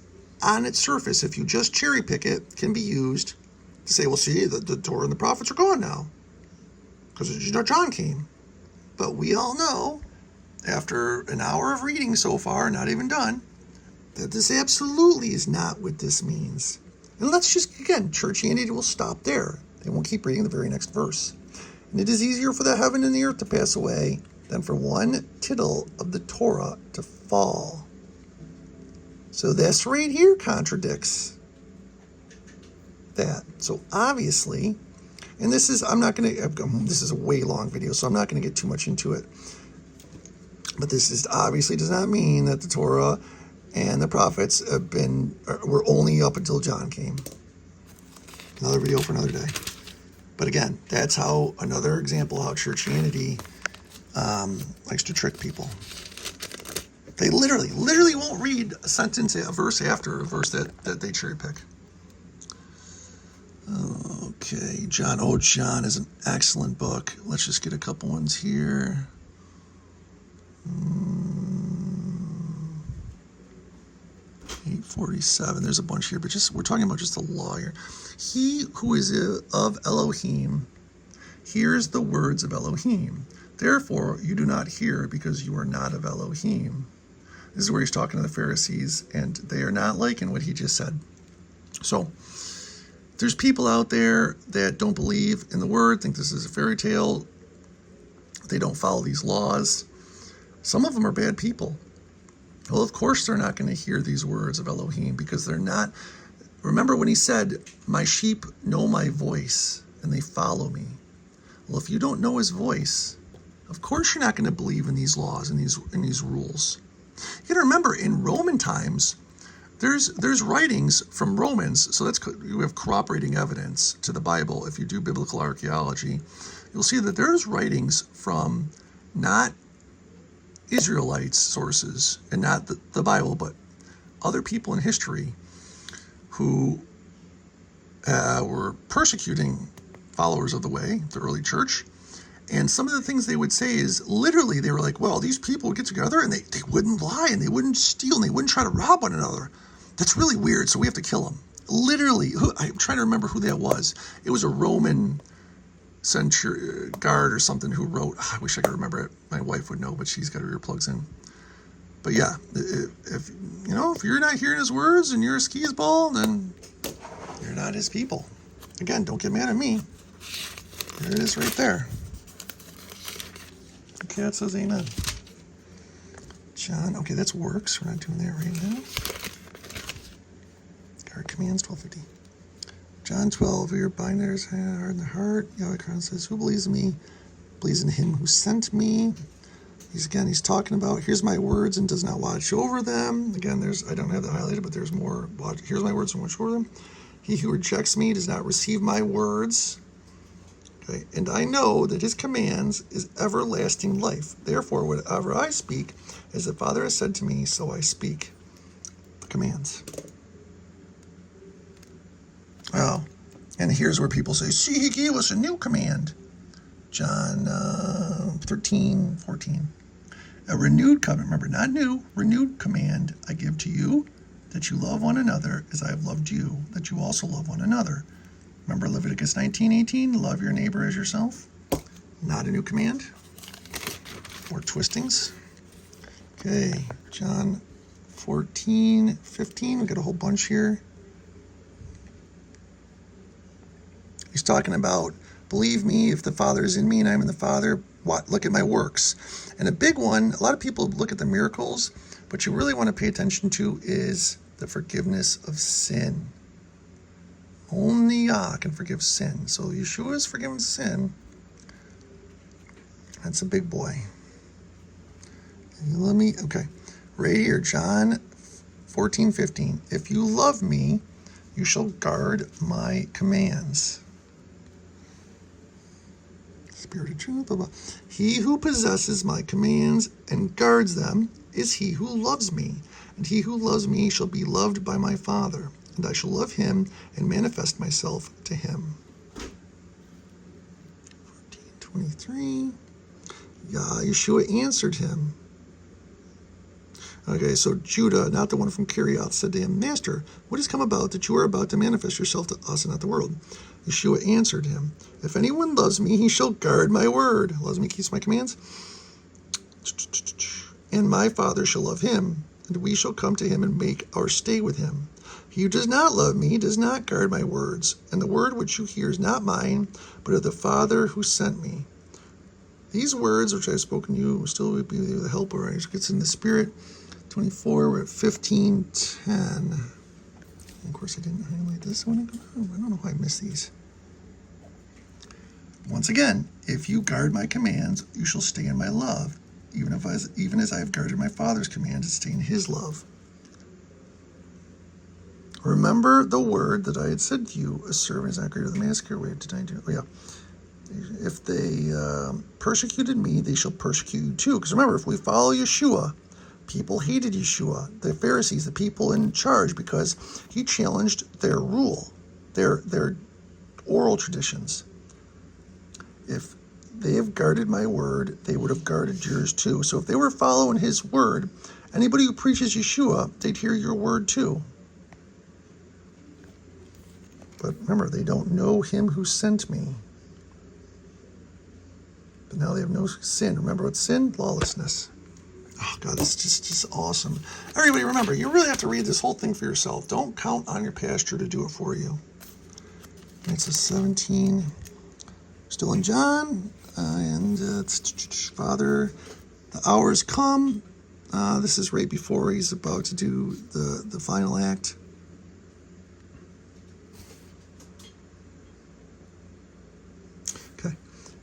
on its surface, if you just cherry pick it, can be used to say, well, see, the Torah and the prophets are gone now. Because John came. But we all know, after an hour of reading so far, not even done, that this absolutely is not what this means. And let's just, again, churchianity will stop there. They won't keep reading the very next verse. And it is easier for the heaven and the earth to pass away than for one tittle of the Torah to fall. So this right here contradicts that. So obviously, and this is a way long video, so I'm not going to get too much into it. But this obviously does not mean that the Torah and the prophets were only up until John came. Another video for another day. But again, that's another example how churchianity likes to trick people. They literally won't read a sentence, a verse after a verse that they cherry pick. Okay, John. Oh, John is an excellent book. Let's just get a couple ones here. 847. There's a bunch here, but we're talking about just the law here. He who is of Elohim hears the words of Elohim. Therefore, you do not hear because you are not of Elohim. This is where he's talking to the Pharisees, and they are not liking what he just said. So, there's people out there that don't believe in the word, think this is a fairy tale. They don't follow these laws. Some of them are bad people. Well, of course they're not going to hear these words of Elohim because they're not. Remember when he said, my sheep know my voice and they follow me. Well, if you don't know his voice, of course you're not going to believe in these laws and these rules. You got to remember, in Roman times, there's writings from Romans, so you have corroborating evidence to the Bible. If you do biblical archaeology, you'll see that there's writings from not Israelites sources and not the Bible, but other people in history who were persecuting followers of the way, the early church. And some of the things they would say is literally they were like, well, these people would get together and they wouldn't lie and they wouldn't steal and they wouldn't try to rob one another. That's really weird, so we have to kill them. Literally, I'm trying to remember who that was. It was a Roman guard or something who wrote, I wish I could remember it. My wife would know, but she's got her earplugs in. But yeah, if you're not hearing his words and you're a skis ball, then you're not his people. Again, don't get mad at me. There it is right there. The cat says amen. John, okay, that's works. We're not doing that right now. Guard commands 1250. John 12, your binders are in the heart. Yahweh says, who believes in me? Believes in him who sent me. He's talking about, here's my words and does not watch over them. Again, I don't have that highlighted, but there's more. Here's my words and watch over them. He who rejects me does not receive my words. Okay, and I know that his commands is everlasting life. Therefore, whatever I speak, as the Father has said to me, so I speak the commands. Oh, and here's where people say, see, he gave us a new command. John 13:14. A renewed covenant, remember, not new, renewed command I give to you, that you love one another as I have loved you, that you also love one another. Remember Leviticus 19:18, love your neighbor as yourself. Not a new command. More twistings. Okay, John 14:15, we got a whole bunch here. He's talking about, believe me, if the Father is in me and I'm in the Father, look at my works. And a big one, a lot of people look at the miracles, but you really want to pay attention to is the forgiveness of sin. Only Yah can forgive sin. So Yeshua's forgiven sin. That's a big boy. Okay. Right here, John 14:15. If you love me, you shall guard my commands. Spirit of truth, blah, blah. He who possesses my commands and guards them is he who loves me. And he who loves me shall be loved by my Father. And I shall love him and manifest myself to him. 14:23. Yeshua answered him. Okay, so Judah, not the one from Kirioth, said to him, Master, what has come about that you are about to manifest yourself to us and not the world? Yeshua answered him, if anyone loves me, he shall guard my word. Loves me, keeps my commands. And my Father shall love him, and we shall come to him and make our stay with him. He who does not love me does not guard my words, and the word which you hear is not mine, but of the Father who sent me. These words which I have spoken to you will still be with you, the helper. It gets in the Spirit. 24, we're at 15:10. Of course, I didn't highlight this one. I don't know why I missed these. Once again, if you guard my commands, you shall stay in my love, even as I have guarded my Father's commands and stay in his love. Remember the word that I had said to you, a servant is not greater than the master. Wait, did I do it? Oh, yeah. If they persecuted me, they shall persecute you too. Because remember, if we follow Yeshua, people hated Yeshua, the Pharisees, the people in charge, because he challenged their rule, their oral traditions. If they have guarded my word, they would have guarded yours too. So if they were following his word, anybody who preaches Yeshua, they'd hear your word too. But remember, they don't know him who sent me. But now they have no sin. Remember what's sin? Lawlessness. Oh, God, this is just awesome. Everybody, remember, you really have to read this whole thing for yourself. Don't count on your pastor to do it for you. It's a 17. Still in John. And it's Father, the hour's come. This is right before he's about to do the final act. Okay.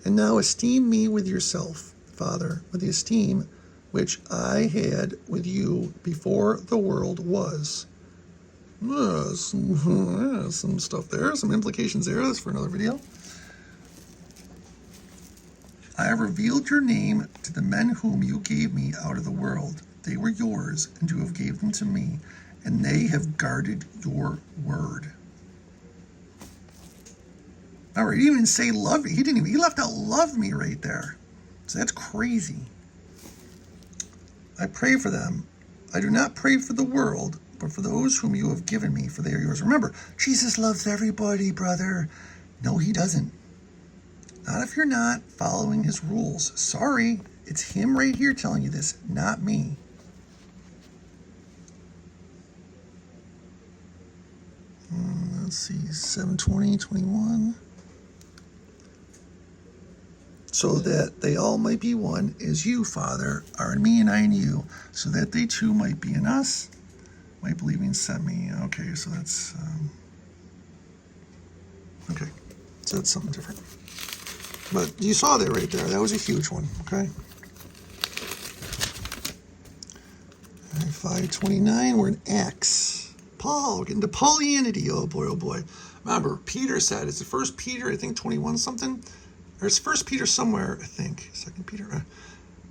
And now esteem me with yourself, Father, with the esteem which I had with you before the world was. Some stuff there, some implications there. That's for another video. I have revealed your name to the men whom you gave me out of the world. They were yours, and you have gave them to me, and they have guarded your word. All right, he didn't even say love me. He left out love me right there. So that's crazy. I pray for them. I do not pray for the world, but for those whom you have given me, for they are yours. Remember, Jesus loves everybody, brother. No, he doesn't. Not if you're not following his rules. Sorry, it's him right here telling you this, not me. Let's see, 7:20:21. So that they all might be one, as you, Father, are in me and I in you, so that they too might be in us, might believing sent me. Okay, so that's okay. So that's something different. But you saw that right there. That was a huge one, okay? 5:29, we're in Acts. Paul, we're getting to Paulianity. Oh boy, oh boy. Remember, Peter said, it's the first Peter, I think 21 something. Or it's first Peter somewhere, I think. Second Peter.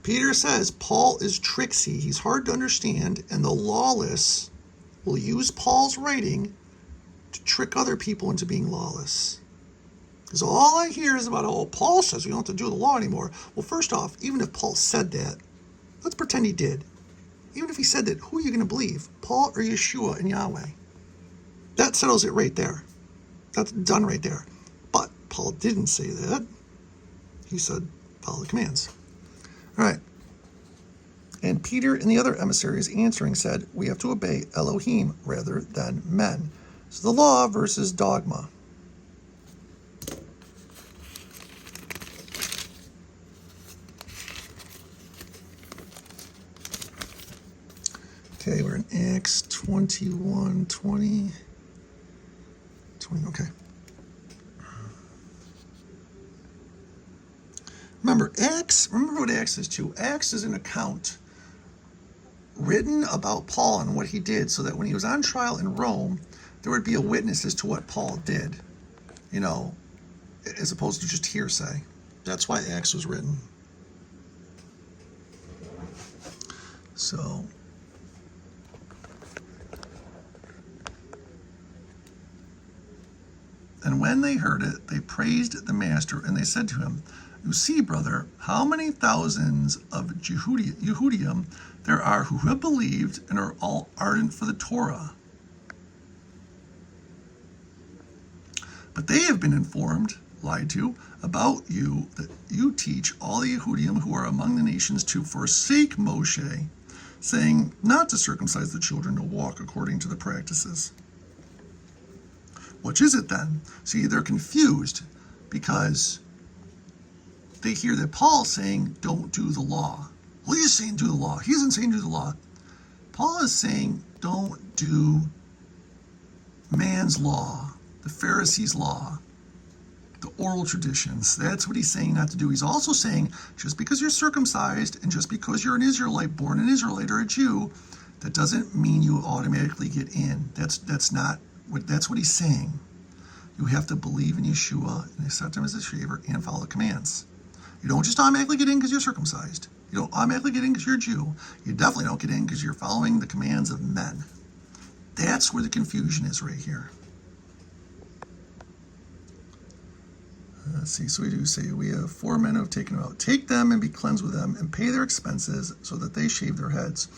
Peter says, Paul is tricksy. He's hard to understand, and the lawless will use Paul's writing to trick other people into being lawless. Because all I hear is about, oh, Paul says we don't have to do the law anymore. Well, first off, even if Paul said that, let's pretend he did. Even if he said that, who are you going to believe? Paul or Yeshua and Yahweh? That settles it right there. That's done right there. But Paul didn't say that. He said, follow the commands. All right. And Peter and the other emissaries answering said, we have to obey Elohim rather than men. So the law versus dogma. Okay, we're in Acts 21:20. Okay. Remember what Acts is too. Acts is an account written about Paul and what he did, so that when he was on trial in Rome, there would be a witness as to what Paul did, as opposed to just hearsay. That's why Acts was written. So, and when they heard it, they praised the master, and they said to him, you see, brother, how many thousands of Yehudim there are who have believed and are all ardent for the Torah. But they have been informed, lied to, about you, that you teach all the Yehudim who are among the nations to forsake Moshe, saying not to circumcise the children, to walk according to the practices. Which is it then? See, they're confused because they hear that Paul's saying, don't do the law. Well, he's saying do the law. He isn't saying do the law. Paul is saying, don't do man's law, the Pharisees' law, the oral traditions. That's what he's saying not to do. He's also saying, just because you're circumcised and just because you're an Israelite, born an Israelite or a Jew, that doesn't mean you automatically get in. That's what he's saying. You have to believe in Yeshua and accept him as a Savior and follow the commands. You don't just automatically get in because you're circumcised. You don't automatically get in because you're a Jew. You definitely don't get in because you're following the commands of men. That's where the confusion is right here. Let's see, so we do say, we have 4 men who have taken them out. Take them and be cleansed with them, and pay their expenses, so that they shave their heads,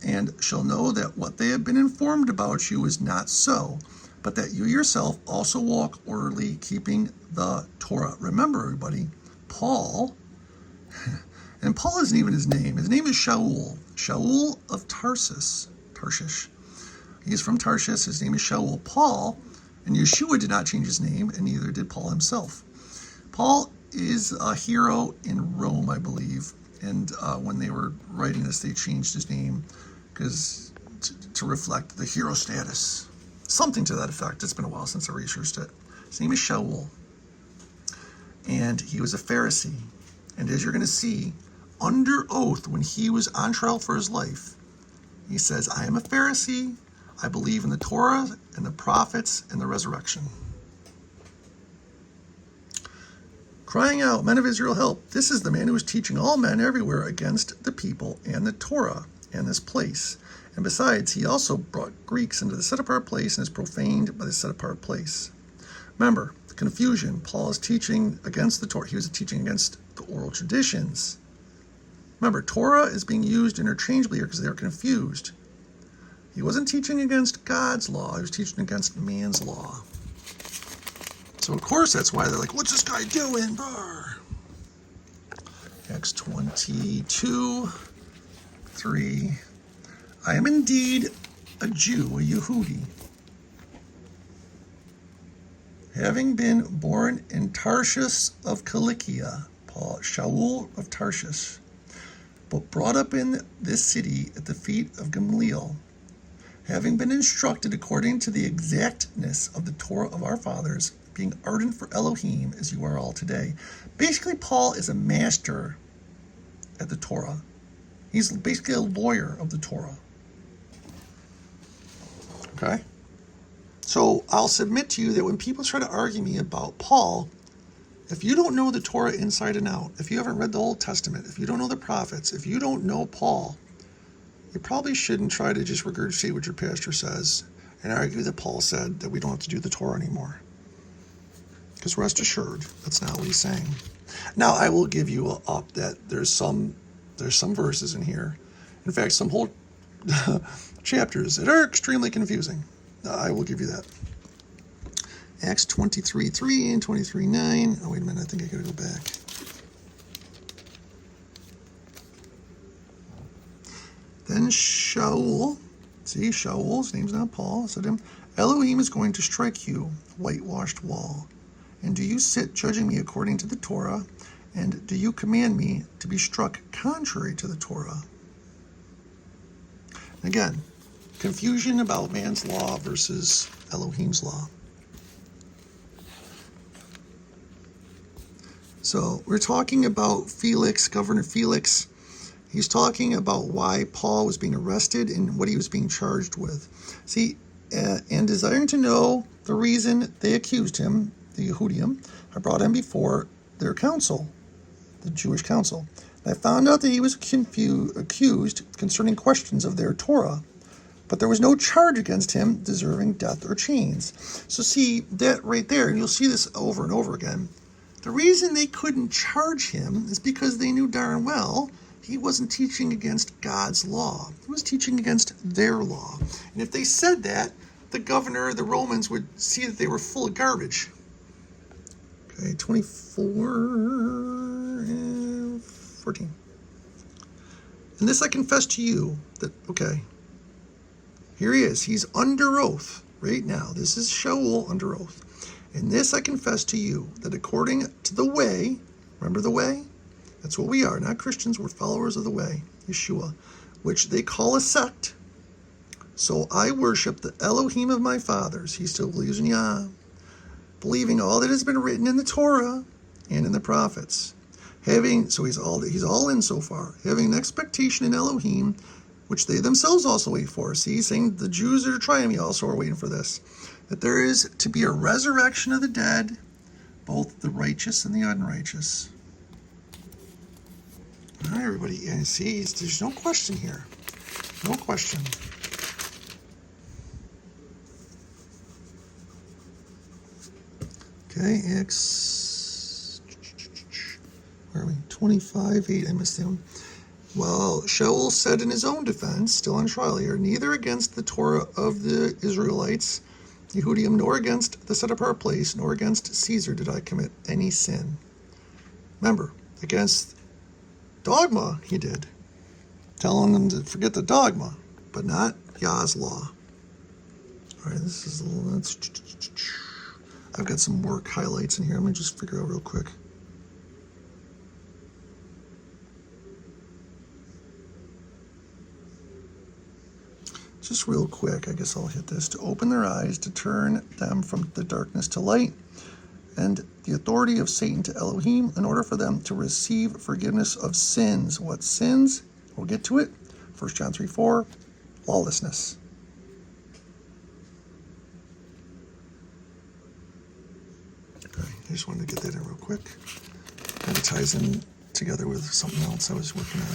and shall know that what they have been informed about you is not so, but that you yourself also walk orderly, keeping the Torah. Remember, everybody, Paul, and Paul isn't even his name. His name is Shaul. Shaul of Tarshish. He's from Tarshish. His name is Shaul. Paul, and Yeshua did not change his name, and neither did Paul himself. Paul is a hero in Rome, I believe, and when they were writing this, they changed his name because to reflect the hero status. Something to that effect. It's been a while since I researched it. His name is Shaul, and he was a Pharisee. And as you're going to see, under oath, when he was on trial for his life, he says, I am a Pharisee. I believe in the Torah and the prophets and the resurrection. Crying out, men of Israel, help. This is the man who is teaching all men everywhere against the people and the Torah and this place. And besides, he also brought Greeks into the set-apart place and is profaned by the set-apart place. Remember, the confusion. Paul is teaching against the Torah. He was teaching against the oral traditions. Remember, Torah is being used interchangeably here because they're confused. He wasn't teaching against God's law. He was teaching against man's law. So, of course, that's why they're like, what's this guy doing? Brr. Acts 22, 3. I am indeed a Jew, a Yehudi, having been born in Tarshish of Cilicia, Paul, Shaul of Tarshish, but brought up in this city at the feet of Gamaliel, having been instructed according to the exactness of the Torah of our fathers, being ardent for Elohim as you are all today. Basically, Paul is a master at the Torah. He's basically a lawyer of the Torah. Okay? So I'll submit to you that when people try to argue me about Paul, if you don't know the Torah inside and out, if you haven't read the Old Testament, if you don't know the prophets, if you don't know Paul, you probably shouldn't try to just regurgitate what your pastor says and argue that Paul said that we don't have to do the Torah anymore. Because rest assured, that's not what he's saying. Now, I will give you up that there's some verses in here, in fact, some whole chapters that are extremely confusing. I will give you that. Acts 23:3 and 23:9. Oh, wait a minute, I think I gotta go back. Then Shaul, Shaul's name's not Paul, said to him, Elohim is going to strike you, whitewashed wall. And do you sit judging me according to the Torah? And do you command me to be struck contrary to the Torah? Again, confusion about man's law versus Elohim's law. So we're talking about Felix, Governor Felix. He's talking about why Paul was being arrested and what he was being charged with. See, and desiring to know the reason they accused him, the Yehudim, I brought him before their council, the Jewish council. And I found out that he was accused concerning questions of their Torah, but there was no charge against him deserving death or chains. So see, that right there, and you'll see this over and over again, the reason they couldn't charge him is because they knew darn well he wasn't teaching against God's law. He was teaching against their law. And if they said that, the governor, the Romans, would see that they were full of garbage. Okay, 24:14. And this I confess to you that, okay, here he is. He's under oath right now. This is Shaul under oath. And this I confess to you, that according to the way, remember the way? That's what we are, not Christians. We're followers of the way, Yeshua, which they call a sect. So I worship the Elohim of my fathers. He still believes in Yah, believing all that has been written in the Torah and in the prophets. So he's all in so far. Having an expectation in Elohim, which they themselves also wait for. See, he's saying the Jews that are trying me also are waiting for this. That there is to be a resurrection of the dead, both the righteous and the unrighteous. All right, everybody. And see, there's no question here. No question. Okay, Acts. Where are we? 25:8. I missed that one. Well, Shaul said in his own defense, still on trial here, neither against the Torah of the Israelites, Yehudim, nor against the set apart place, nor against Caesar did I commit any sin. Remember, against dogma he did, telling them to forget the dogma, but not Yah's law. All right, this is a little. I've got some work highlights in here. Let me just figure out real quick. Just real quick, I guess I'll hit this. To open their eyes, to turn them from the darkness to light, and the authority of Satan to Elohim, in order for them to receive forgiveness of sins. What sins? We'll get to it. 1 John 3:4, lawlessness. Okay, I just wanted to get that in real quick. And it ties in together with something else I was working on.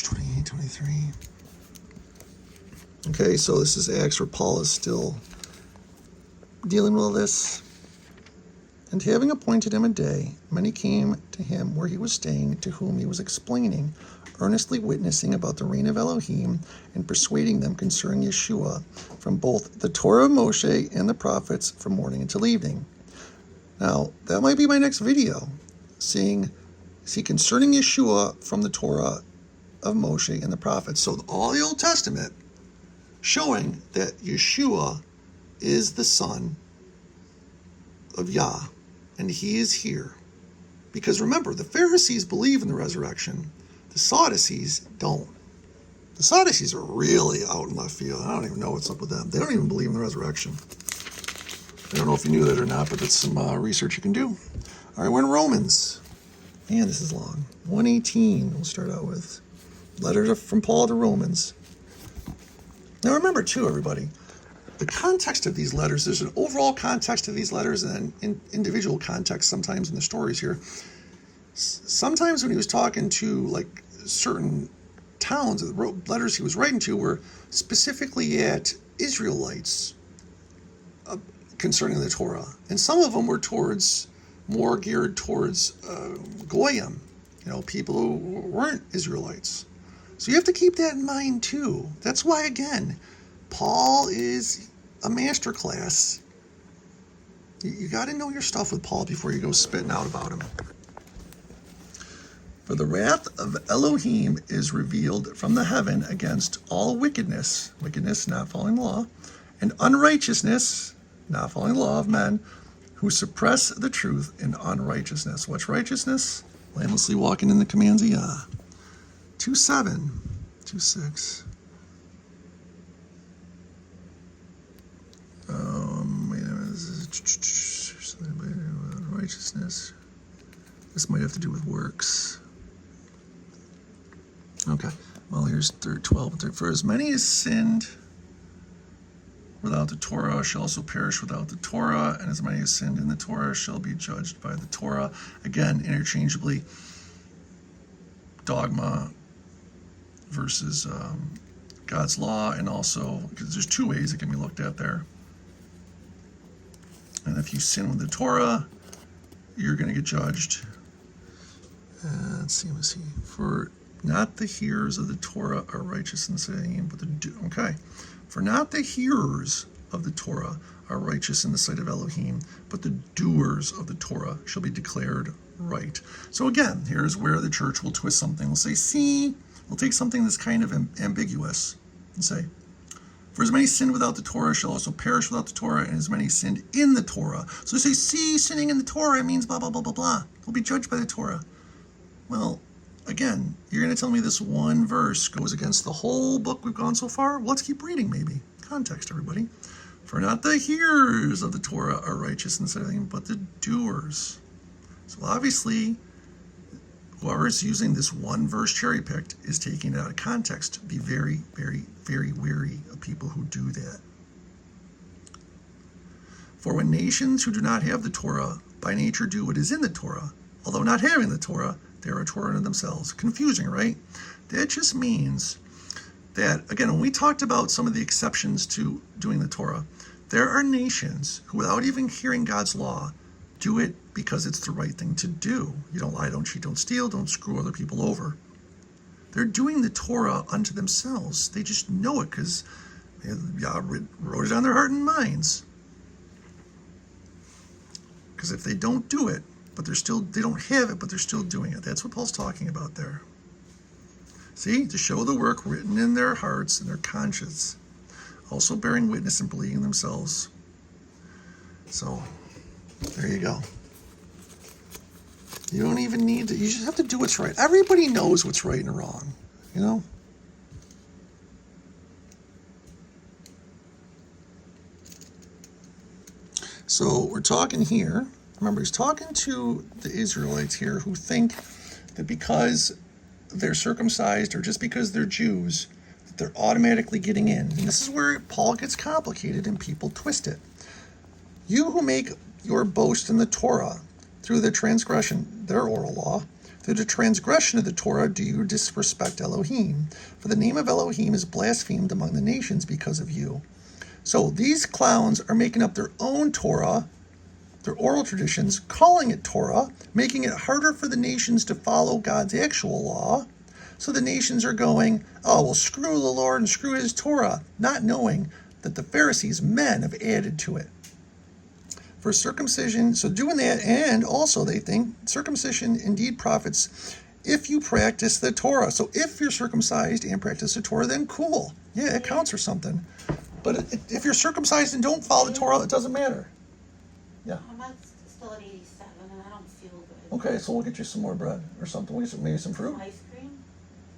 28, 23. Okay, so this is Acts where Paul is still dealing with all this. And having appointed him a day, many came to him where he was staying, to whom he was explaining, earnestly witnessing about the reign of Elohim, and persuading them concerning Yeshua from both the Torah of Moshe and the prophets from morning until evening. Now, that might be my next video, see concerning Yeshua from the Torah of Moshe and the prophets. So all the Old Testament showing that Yeshua is the son of Yah, and he is here. Because remember, the Pharisees believe in the resurrection. The Sadducees don't. The Sadducees are really out in left field. I don't even know what's up with them. They don't even believe in the resurrection. I don't know if you knew that or not, but that's some research you can do. All right, we're in Romans. Man, this is long. 118 we'll start out with. Letters from Paul to Romans. Now remember too, everybody, the context of these letters, there's an overall context of these letters and then individual context sometimes in the stories here. Sometimes when he was talking to like certain towns, the letters he was writing to were specifically at Israelites concerning the Torah. And some of them were more geared towards Goyim, people who weren't Israelites. So you have to keep that in mind too. That's why, again, Paul is a master class. You got to know your stuff with Paul before you go spitting out about him. For the wrath of Elohim is revealed from the heaven against all wickedness, not following the law, and unrighteousness, not following the law of men, who suppress the truth in unrighteousness. What's righteousness? Blamelessly walking in the commands of Yah. 2:7, 2:6. Wait a minute. This is righteousness. This might have to do with works. Okay. Well, here's 12. For as many as sinned without the Torah shall also perish without the Torah, and as many as sinned in the Torah shall be judged by the Torah. Again, interchangeably, dogma versus God's law, and also, because there's two ways it can be looked at there. And if you sin with the Torah, you're going to get judged. Let's see. For not the hearers of the Torah are righteous in the sight of Elohim, but the okay. For not the hearers of the Torah are righteous in the sight of Elohim, but the doers of the Torah shall be declared right. So again, here's where the church will twist something. We'll say, we'll take something that's kind of ambiguous and say, for as many sinned without the Torah shall also perish without the Torah, and as many sinned in the Torah. So they say, sinning in the Torah means blah, blah, blah, blah, blah. They'll be judged by the Torah. Well, again, you're going to tell me this one verse goes against the whole book we've gone so far? Well, let's keep reading, maybe. Context, everybody. For not the hearers of the Torah are righteous in the sight of Elohim, but the doers. So obviously, whoever's using this one verse cherry-picked is taking it out of context. Be very, very, very wary of people who do that. For when nations who do not have the Torah by nature do what is in the Torah, although not having the Torah, they are a Torah in themselves. Confusing, right? That just means that, again, when we talked about some of the exceptions to doing the Torah, there are nations who, without even hearing God's law, do it because it's the right thing to do. You don't lie, don't cheat, don't steal, don't screw other people over. They're doing the Torah unto themselves. They just know it because God wrote it on their heart and minds. Because if they don't do it, but they don't have it, but they're still doing it. That's what Paul's talking about there. See, to show the work written in their hearts and their conscience, also bearing witness and believing themselves. So, there you go. You don't even need to, you just have to do what's right. Everybody knows what's right and wrong, you know? So we're talking here, remember he's talking to the Israelites here who think that because they're circumcised or just because they're Jews, that they're automatically getting in. And this is where Paul gets complicated and people twist it. You who make your boast in the Torah through the transgression, their oral law, through the transgression of the Torah do you disrespect Elohim. For the name of Elohim is blasphemed among the nations because of you. So these clowns are making up their own Torah, their oral traditions, calling it Torah, making it harder for the nations to follow God's actual law. So the nations are going, oh, well, screw the Lord and screw his Torah, not knowing that the Pharisees, men, have added to it. For circumcision, so doing that, and also they think circumcision indeed profits if you practice the Torah. So if you're circumcised and practice the Torah, then cool. Yeah, it counts for something. But if you're circumcised and don't follow the Torah, it doesn't matter. Yeah. I'm still at 87 and I don't feel good. Okay, so we'll get you some more bread or something. We'll get maybe some fruit. Ice cream?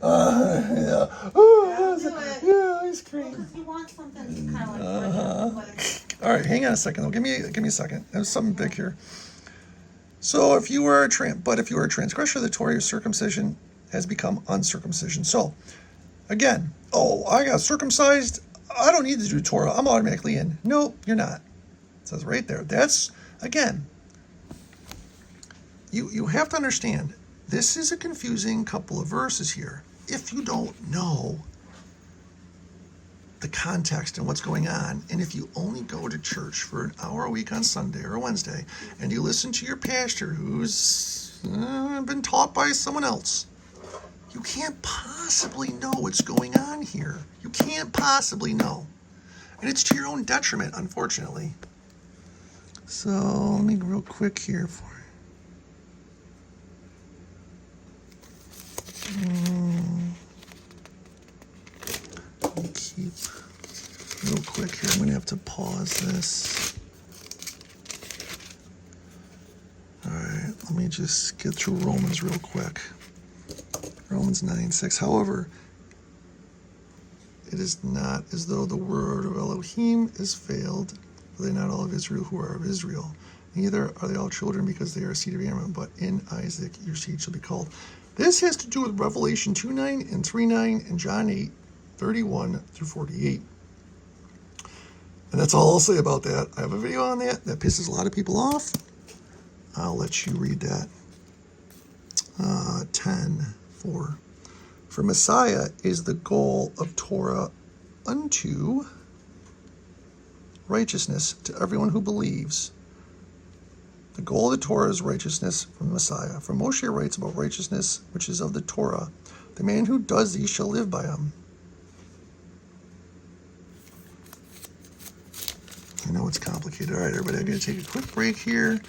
Yeah. I'll do it. Yeah, ice cream. Because you want something kind of like All right, hang on a second. Though. Give me a second. There's something big here. So if you were a transgressor of the Torah, your circumcision has become uncircumcision. So again, oh, I got circumcised. I don't need to do Torah. I'm automatically in. Nope, you're not. It says right there. That's, again, you have to understand, this is a confusing couple of verses here. If you don't know the context and what's going on, and if you only go to church for an hour a week on Sunday or Wednesday, and you listen to your pastor who's been taught by someone else, you can't possibly know what's going on here. You can't possibly know. And it's to your own detriment, unfortunately. So, let me real quick here for you. Let me keep real quick here. I'm going to have to pause this. All right, let me just get through Romans real quick. Romans 9:6. However, it is not as though the word of Elohim is failed, for they not all of Israel who are of Israel. Neither are they all children because they are seed of Abraham, but in Isaac your seed shall be called. This has to do with Revelation 2:9 and 3:9 and John 8:31 through 48. And that's all I'll say about that. I have a video on that. That pisses a lot of people off. I'll let you read that. 10:4. For Messiah is the goal of Torah unto righteousness to everyone who believes. The goal of the Torah is righteousness from Messiah. For Moshe writes about righteousness, which is of the Torah. The man who does these shall live by them. I know it's complicated. All right, everybody, I'm going to take a quick break here.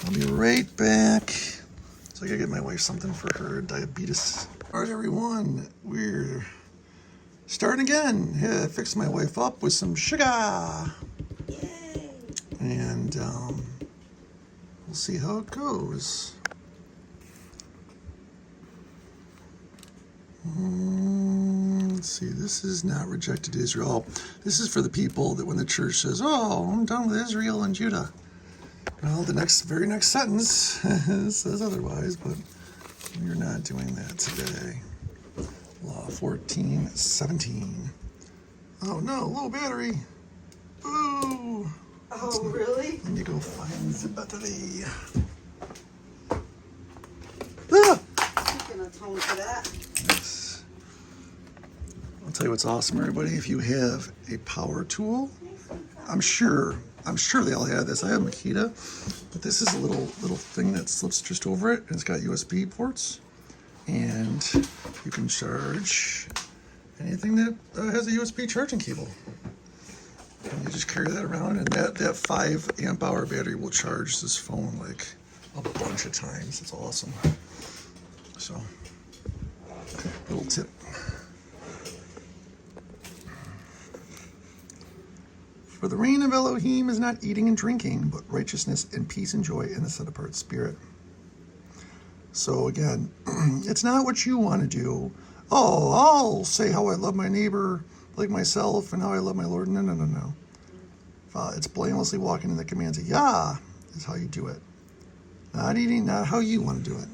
I'll be right back. So I got to get my wife something for her diabetes. All right, everyone, we're starting again. Yeah, I fixed my wife up with some sugar. Yay! And we'll see how it goes. Let's see, this is not rejected Israel. This is for the people that when the church says, oh, I'm done with Israel and Judah. Well, the very next sentence says otherwise, but we're not doing that today. Law 14:17. Oh no, low battery. Ooh. Oh, really? Let me go find the battery. atone for that. Yes. I'll tell you what's awesome, everybody. If you have a power tool, I'm sure they all have this. I have Makita, but this is a little thing that slips just over it, and it's got USB ports, and you can charge anything that has a USB charging cable. And you just carry that around, and that 5 amp hour battery will charge this phone like a bunch of times. It's awesome. So, little tip. For the reign of Elohim is not eating and drinking, but righteousness and peace and joy in the set apart spirit. So again, it's not what you want to do. Oh, I'll say how I love my neighbor like myself and how I love my Lord. No, no, no, no. It's blamelessly walking in the commands of Yah is how you do it. Not eating, not how you want to do it.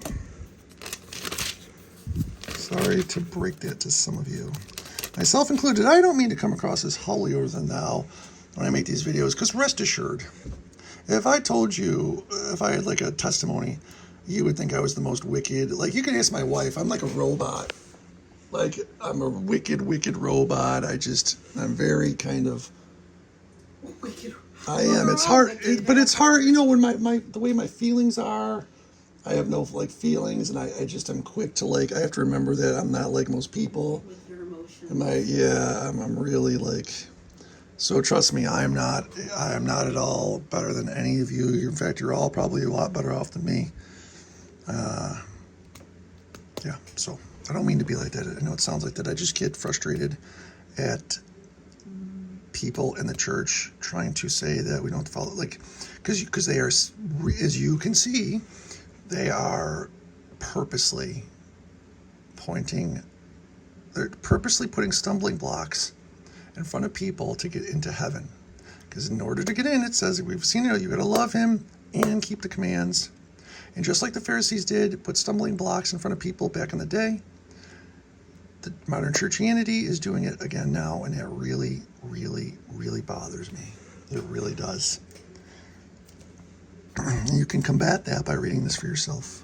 Sorry to break that to some of you. Myself included, I don't mean to come across as holier than thou when I make these videos, because rest assured, if I told you, if I had like a testimony, you would think I was the most wicked. Like, you can ask my wife, I'm like a robot. Like, I'm a wicked, wicked robot. I'm very kind of, Wicked. I am. It's hard, but it's hard, you know, when the way my feelings are, I have no like feelings, and I'm quick to like, I have to remember that I'm not like most people. With your emotions. I'm really like, so trust me, I am not at all better than any of you. In fact, you're all probably a lot better off than me. Yeah, so I don't mean to be like that. I know it sounds like that. I just get frustrated at people in the church trying to say that we don't follow, like, because they are, as you can see, they are purposely putting stumbling blocks in front of people to get into heaven. Because in order to get in, it says, we've seen it, you got to love him and keep the commands. And just like the Pharisees did, put stumbling blocks in front of people back in the day, the modern churchianity is doing it again now, and it really, really, really bothers me. It really does. And you can combat that by reading this for yourself.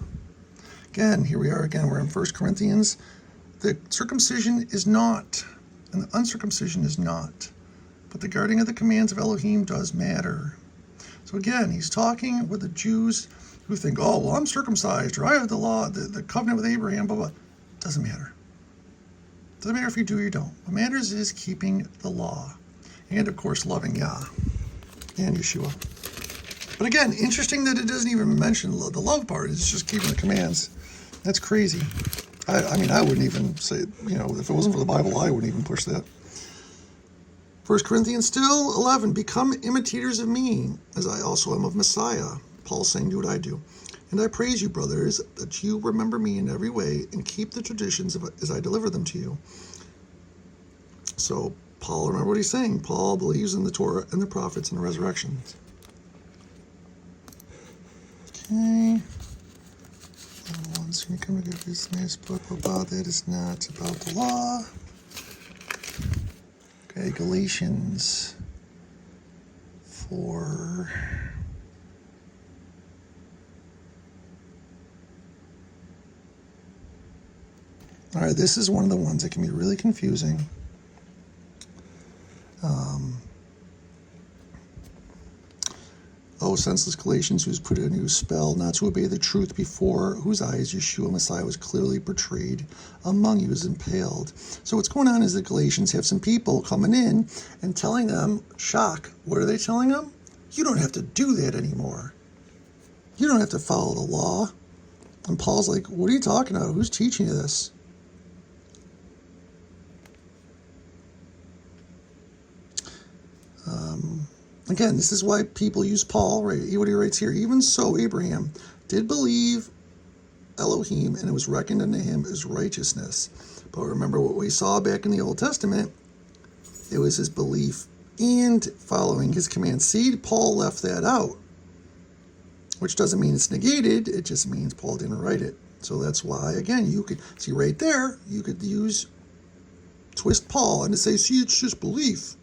Again, here we are again. We're in 1 Corinthians. The circumcision is not, and the uncircumcision is not. But the guarding of the commands of Elohim does matter. So again, he's talking with the Jews who think, oh, well, I'm circumcised, or I have the law, the covenant with Abraham, blah, blah. Doesn't matter. Doesn't matter if you do or you don't. What matters is keeping the law. And, of course, loving Yah and Yeshua. But again, interesting that it doesn't even mention the love part. It's just keeping the commands. That's crazy. I mean, I wouldn't even say, you know, if it wasn't for the Bible, I wouldn't even push that. 1 Corinthians still 11, become imitators of me, as I also am of Messiah. Paul's saying, do what I do. And I praise you, brothers, that you remember me in every way and keep the traditions as I deliver them to you. So, Paul, remember what he's saying. Paul believes in the Torah and the prophets and the resurrection. Okay. Once you come to this nice book about that is not about the law. Okay, Galatians 4. All right, this is one of the ones that can be really confusing. O senseless Galatians, who's put a new spell not to obey the truth, before whose eyes Yeshua Messiah was clearly portrayed among you as impaled. So what's going on is the Galatians have some people coming in and telling them, shock, what are they telling them? You don't have to do that anymore. You don't have to follow the law. And Paul's like, what are you talking about? Who's teaching you this? Again, this is why people use Paul, right? What he writes here. Even so, Abraham did believe Elohim, and it was reckoned unto him as righteousness. But remember what we saw back in the Old Testament. It was his belief and following his commands. See, Paul left that out, which doesn't mean it's negated. It just means Paul didn't write it. So that's why, again, you could see right there, you could twist Paul and say, see, it's just belief.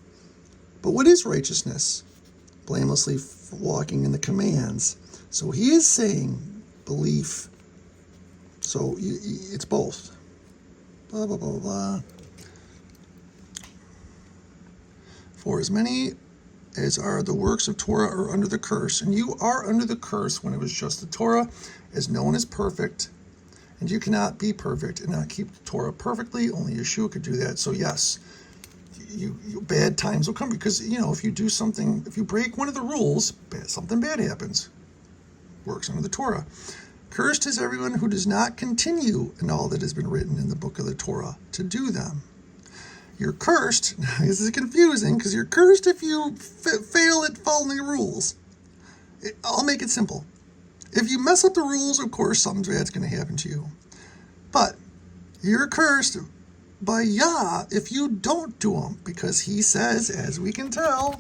But what is righteousness? Blamelessly walking in the commands. So he is saying belief So it's both. Blah, blah, blah, blah. For as many as are the works of Torah are under the curse, and you are under the curse when it was just the Torah, as no one is perfect, and you cannot be perfect and not keep the Torah perfectly. Only Yeshua could do that. So yes, you bad times will come because, if you do something, if you break one of the rules, something bad happens. Works under the Torah. Cursed is everyone who does not continue in all that has been written in the book of the Torah to do them. You're cursed. This is confusing because you're cursed if you fail at following the rules. I'll make it simple. If you mess up the rules, of course, something bad's going to happen to you. But you're cursed by Yah if you don't do them, because he says, as we can tell,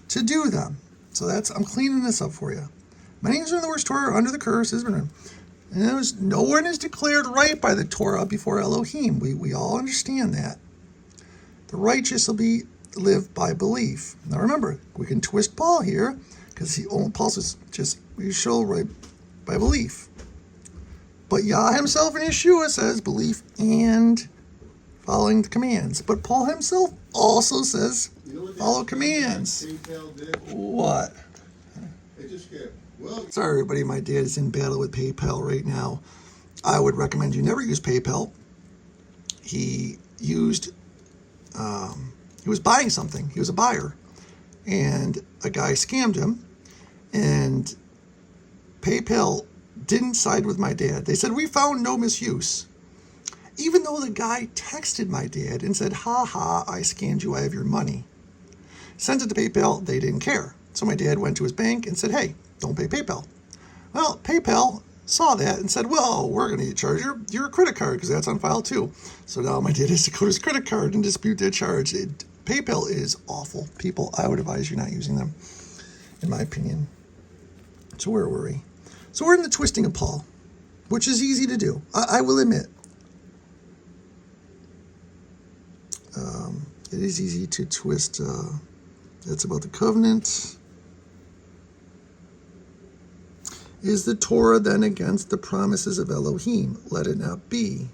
to do them. So I'm cleaning this up for you. Many of the words Torah are under the curse has been. And no one is declared right by the Torah before Elohim. We all understand that. The righteous will live by belief. Now remember, we can twist Paul here, because Paul says we shall right by belief. But Yah himself in Yeshua says belief and following the commands. But Paul himself also says follow commands. What? It just kept, well, Sorry everybody, my dad is in battle with PayPal right now. I would recommend you never use PayPal. He was buying something. He was a buyer. And a guy scammed him. And PayPal didn't side with my dad. They said, we found no misuse. Even though the guy texted my dad and said, ha ha, I scammed you, I have your money. Sent it to PayPal, they didn't care. So my dad went to his bank and said, hey, don't pay PayPal. Well, PayPal saw that and said, well, we're going to charge your credit card because that's on file too. So now my dad has to go to his credit card and dispute that charge. PayPal is awful. People, I would advise you not using them, in my opinion. So where were we? So we're in the twisting of Paul, which is easy to do. I will admit. It is easy to twist. That's about the covenant. Is the Torah then against the promises of Elohim? Let it not be.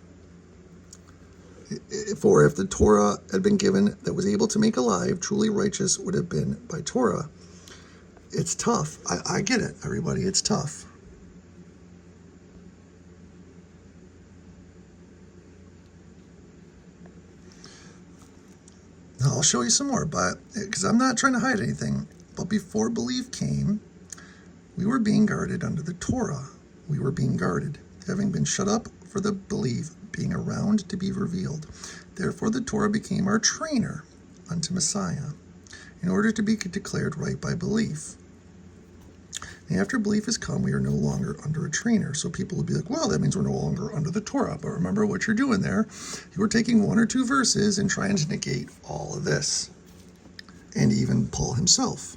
For if the Torah had been given that was able to make alive, truly righteous would have been by Torah. It's tough. I get it, everybody. It's tough. Now, I'll show you some more, but because I'm not trying to hide anything. But before belief came, we were being guarded under the Torah. We were being guarded, having been shut up for the belief, being around to be revealed. Therefore, the Torah became our trainer unto Messiah, in order to be declared right by belief. And after belief has come, we are no longer under a trainer. So people will be like, well, that means we're no longer under the Torah. But remember what you're doing there. You were taking one or two verses and trying to negate all of this. And even Paul himself.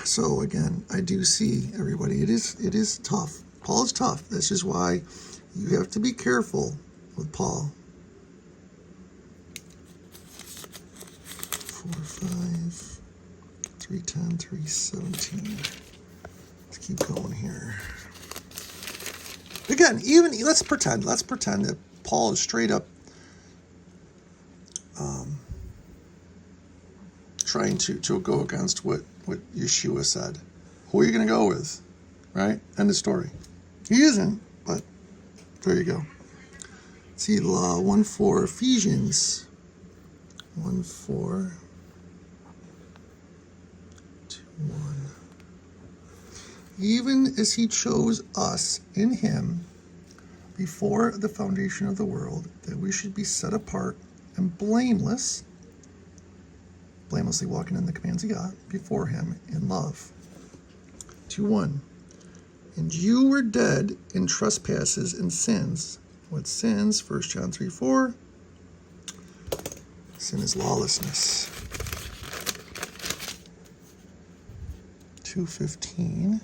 So again, I do see, everybody, it is tough. Paul is tough. That's just why you have to be careful with Paul. 4, 5... 3:10, 3:17. Let's keep going here. Again, let's pretend that Paul is straight up trying to go against what Yeshua said. Who are you going to go with? Right? End of story. He isn't, but there you go. See, 1:4, Ephesians 1:4. 1. Even as he chose us in him before the foundation of the world, that we should be set apart and blamelessly walking in the commands of God before him in love. 2:1. And you were dead in trespasses and sins. What sins? 1 John 3:4. Sin is lawlessness. 2:15.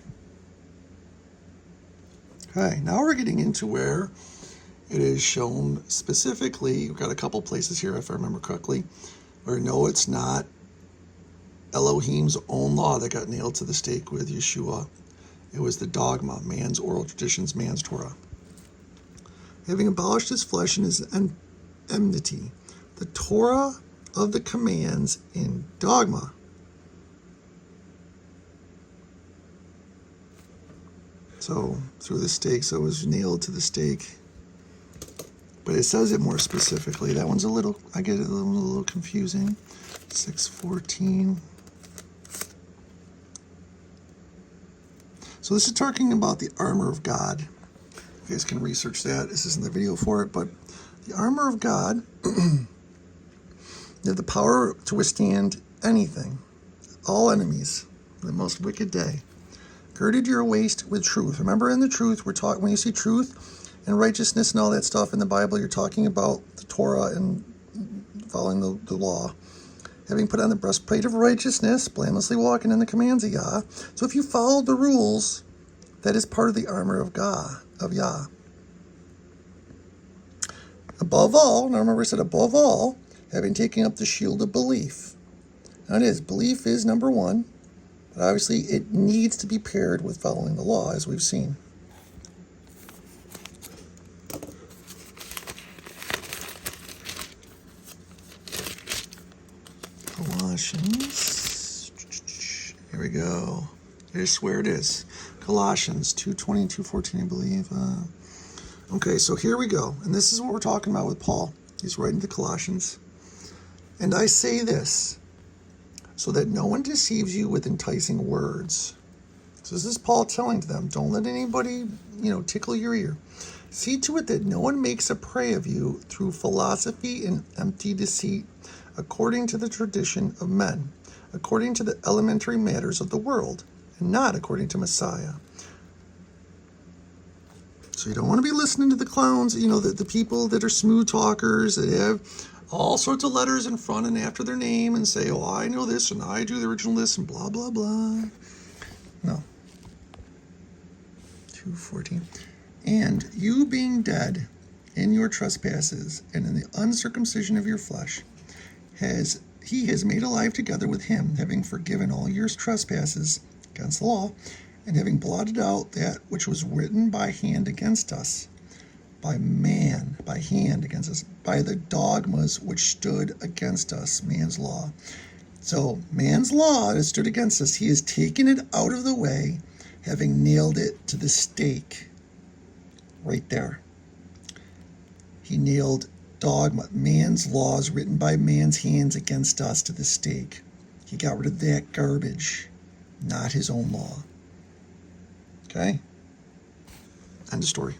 Okay, now we're getting into where it is shown specifically. We've got a couple places here, if I remember correctly, where no, it's not Elohim's own law that got nailed to the stake with Yeshua. It was the dogma, man's oral traditions, man's Torah. Having abolished his flesh and his enmity, the Torah of the commands in dogma. So through the stake, so it was nailed to the stake. But it says it more specifically. That one's I get it a little confusing. 6:14. So this is talking about the armor of God. You guys can research that. This isn't the video for it, but the armor of God, you have the power to withstand anything, all enemies, the most wicked day. Girded your waist with truth. Remember, in the truth, we're talking, when you see truth and righteousness and all that stuff in the Bible, you're talking about the Torah and following the law. Having put on the breastplate of righteousness, blamelessly walking in the commands of Yah. So if you follow the rules, that is part of the armor of God, of Yah. Above all, now remember I said above all, having taken up the shield of belief. Now belief is number one, but obviously it needs to be paired with following the law, as we've seen. Colossians, here we go. Here's where it is. Colossians 2:20 and 2:14, I believe. Okay, so here we go. And this is what we're talking about with Paul. He's writing to Colossians. And I say this, so that no one deceives you with enticing words. So this is Paul telling to them, don't let anybody, tickle your ear. See to it that no one makes a prey of you through philosophy and empty deceit, according to the tradition of men, according to the elementary matters of the world, and not according to Messiah. So you don't want to be listening to the clowns, the people that are smooth talkers, that have all sorts of letters in front and after their name and say, oh, I know this and I do the original this and blah, blah, blah. No. 2:14. And you being dead in your trespasses and in the uncircumcision of your flesh, he has made alive together with him, having forgiven all your trespasses against the law, and having blotted out that which was written by hand against us, by hand against us, by the dogmas which stood against us, man's law. So man's law that stood against us, he has taken it out of the way, having nailed it to the stake. Right there. He nailed dogma, man's laws written by man's hands against us, to the stake. He got rid of that garbage, not his own law. Okay? End of story.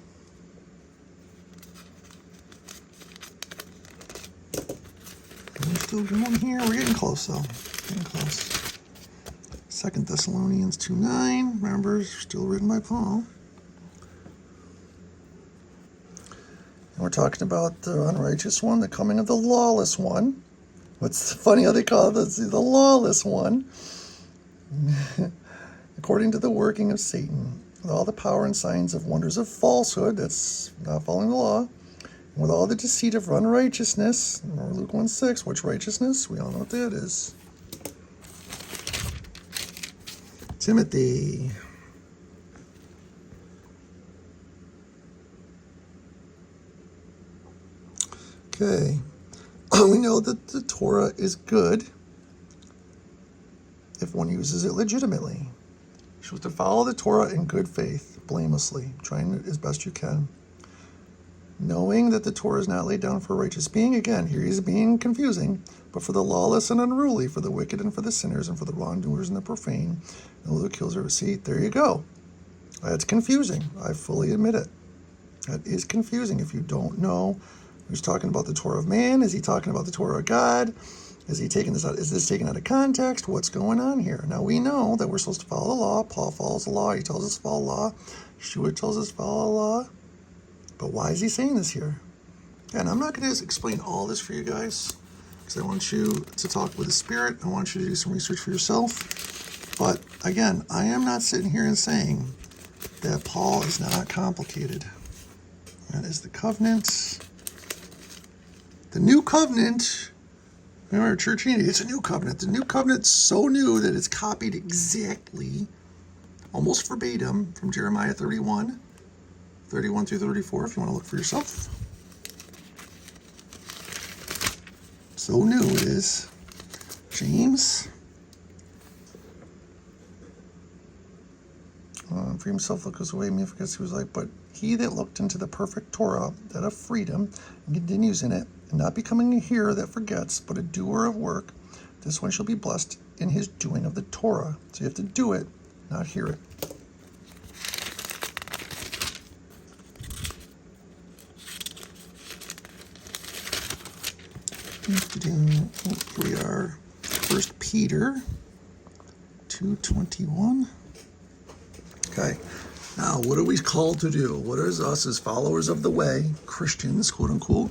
We're still going here. We're getting close, though. Getting close. 2 Thessalonians 2:9. Remember, still written by Paul. And we're talking about the unrighteous one, the coming of the lawless one. What's funny how they call it the lawless one. According to the working of Satan, with all the power and signs of wonders of falsehood, that's not following the law, and with all the deceit of unrighteousness, remember Luke 1:6, which righteousness? We all know what that is. Timothy. Okay. We know that the Torah is good if one uses it legitimately. You're supposed to follow the Torah in good faith, blamelessly, trying it as best you can. Knowing that the Torah is not laid down for a righteous being, again, here he's being confusing, but for the lawless and unruly, for the wicked and for the sinners, and for the wrongdoers and the profane, and who kills or see. There you go. That's confusing. I fully admit it. That is confusing if you don't know. He's talking about the Torah of man. Is he talking about the Torah of God? Is he taking this out? Is this taken out of context? What's going on here? Now we know that we're supposed to follow the law. Paul follows the law. He tells us to follow the law. Yeshua tells us to follow the law. But why is he saying this here? And I'm not going to explain all this for you guys, because I want you to talk with the Spirit. I want you to do some research for yourself. But again, I am not sitting here and saying that Paul is not complicated. That is the covenant. The new covenant, remember, church unity, it's a new covenant. The new covenant's so new that it's copied exactly almost verbatim from Jeremiah 31, 31 through 34, if you want to look for yourself. So new it is. James. For himself look away, me forgets he was like, but he that looked into the perfect Torah, that of freedom, and continues in it, and not becoming a hearer that forgets, but a doer of work, this one shall be blessed in his doing of the Torah. So you have to do it, not hear it. Here we are, 1 Peter 2:21. Okay, now what are we called to do? What is us as followers of the way, Christians, quote unquote,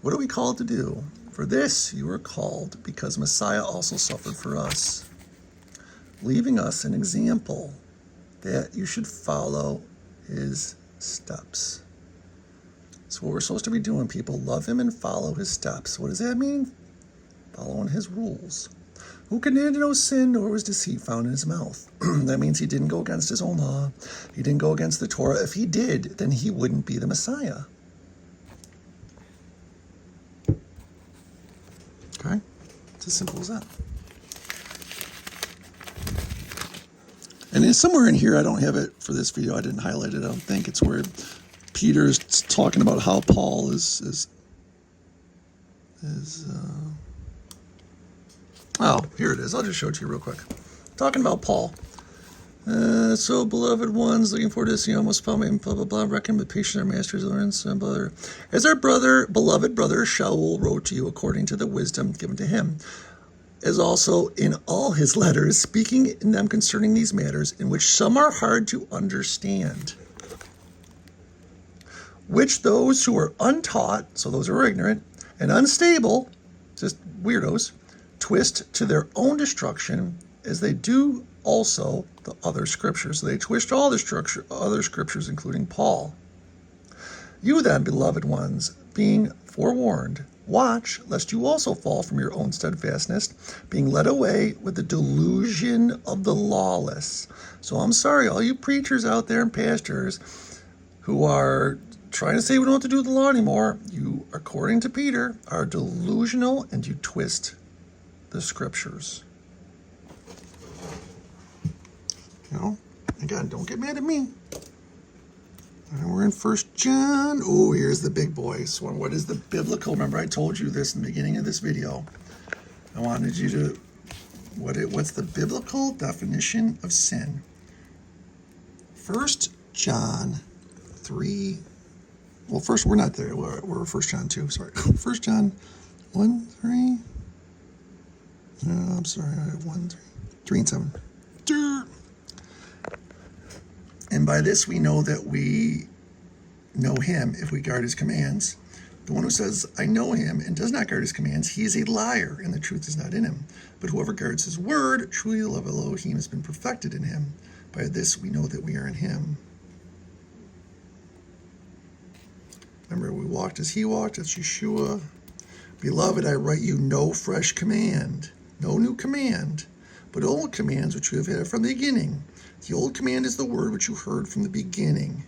what are we called to do? For this you are called, because Messiah also suffered for us, leaving us an example that you should follow his steps. That's what we're supposed to be doing, people. Love him and follow his steps. What does that mean? Following his rules. Who committed no sin, nor was deceit found in his mouth. That means he didn't go against his own law. He didn't go against the Torah. If he did, then he wouldn't be the Messiah. Okay? It's as simple as that. And it's somewhere in here, I don't have it for this video. I didn't highlight it. I don't think it's where Peter's talking about how Paul is oh, here it is. I'll just show it to you real quick. Talking about Paul. So, beloved ones, looking forward to this, almost found me, blah, blah, blah, reckon with patience our masters, learns, and brother. As our beloved brother Shaul wrote to you according to the wisdom given to him, as also in all his letters, speaking in them concerning these matters, in which some are hard to understand, which those who are untaught, so those who are ignorant, and unstable, just weirdos, twist to their own destruction, as they do also the other scriptures. So they twist all the other scriptures, including Paul. You then, beloved ones, being forewarned, watch, lest you also fall from your own steadfastness, being led away with the delusion of the lawless. So I'm sorry, all you preachers out there and pastors who are trying to say we don't have to do the law anymore, you, according to Peter, are delusional and you twist the scriptures. You know, again, don't get mad at me. And we're in 1 John. Oh, here's the big boy. So what is the biblical? Remember, I told you this in the beginning of this video. I wanted you to, what's the biblical definition of sin? 1 John 3. Well, first, we're not there. We're 1 John 2. Sorry. 1 John 1, 3. No, I'm sorry. 1, 3 and 7. And by this we know that we know him if we guard his commands. The one who says, I know him, and does not guard his commands, he is a liar, and the truth is not in him. But whoever guards his word, truly the love of Elohim has been perfected in him. By this we know that we are in him. Remember, we walked as he walked, as Yeshua. Beloved, I write you no fresh command, no new command, but old commands which you have had from the beginning. The old command is the word which you heard from the beginning.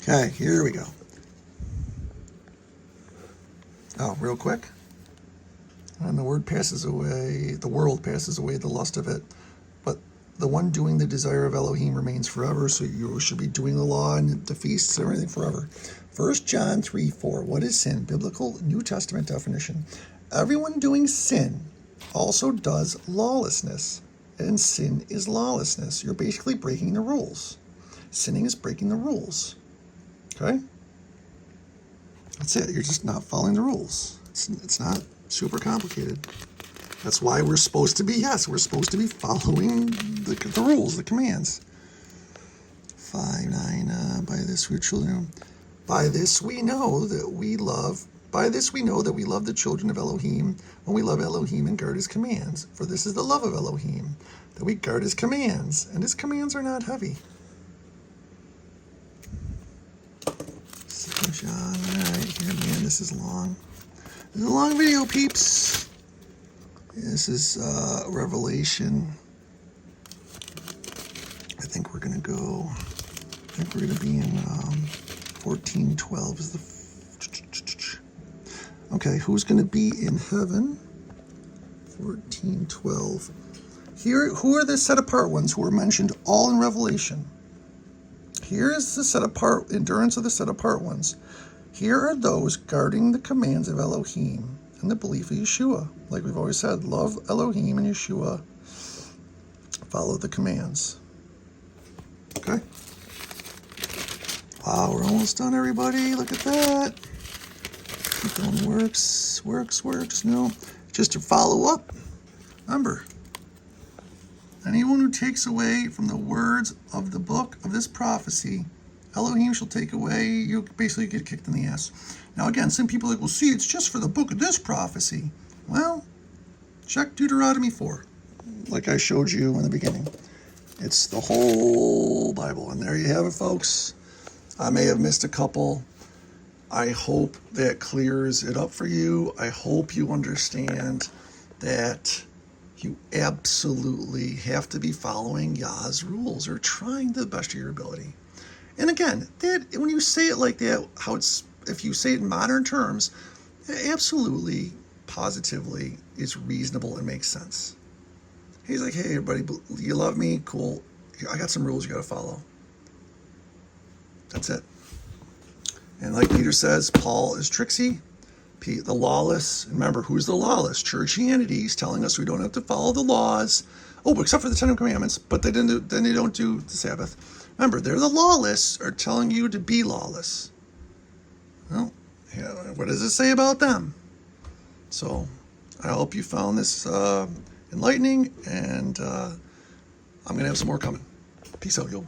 Okay, here we go. Oh, real quick. And the word passes away, the world passes away, the lust of it. But the one doing the desire of Elohim remains forever, so you should be doing the law and the feasts and everything forever. 1 John 3:4. What is sin? Biblical New Testament definition. Everyone doing sin also does lawlessness, and sin is lawlessness. You're basically breaking the rules. Sinning is breaking the rules. Okay? That's it. You're just not following the rules. It's not super complicated. That's why we're supposed to be, we're supposed to be following the rules, the commands. 5:9. By this we are children. By this we know that we love the children of Elohim, when we love Elohim and guard his commands. For this is the love of Elohim, that we guard his commands, and his commands are not heavy. John. Alright, here, man, this is long. This is a long video, peeps. This is Revelation. I think we're going to go, I think we're going to be in 14:12 is the, okay, who's going to be in heaven? 14:12. Here, who are the set apart ones who are mentioned all in Revelation? Here is the set apart, endurance of the set apart ones. Here are those guarding the commands of Elohim and the belief of Yeshua. Like we've always said, love Elohim and Yeshua. Follow the commands. Okay. Wow, we're almost done, everybody. Look at that. Keep going. Works. No. Just to follow up. Remember, anyone who takes away from the words of the book of this prophecy, Elohim shall take away, you basically get kicked in the ass. Now again, some people are like, well, see, it's just for the book of this prophecy. Well, check Deuteronomy 4, like I showed you in the beginning. It's the whole Bible, and there you have it, folks. I may have missed a couple. I hope that clears it up for you. I hope you understand that you absolutely have to be following Yah's rules or trying the best of your ability. And again, that when you say it like that, how it's, if you say it in modern terms, it absolutely, positively is reasonable and makes sense. He's like, hey, everybody, you love me? Cool. I got some rules you got to follow. That's it. And like Peter says, Paul is tricksy. The lawless, remember, who's the lawless? Churchianity. He's telling us we don't have to follow the laws. Oh, except for the Ten Commandments, but then they don't do the Sabbath. Remember, they're the lawless are telling you to be lawless. Well, yeah, what does it say about them? So I hope you found this enlightening, and I'm going to have some more coming. Peace out, yo.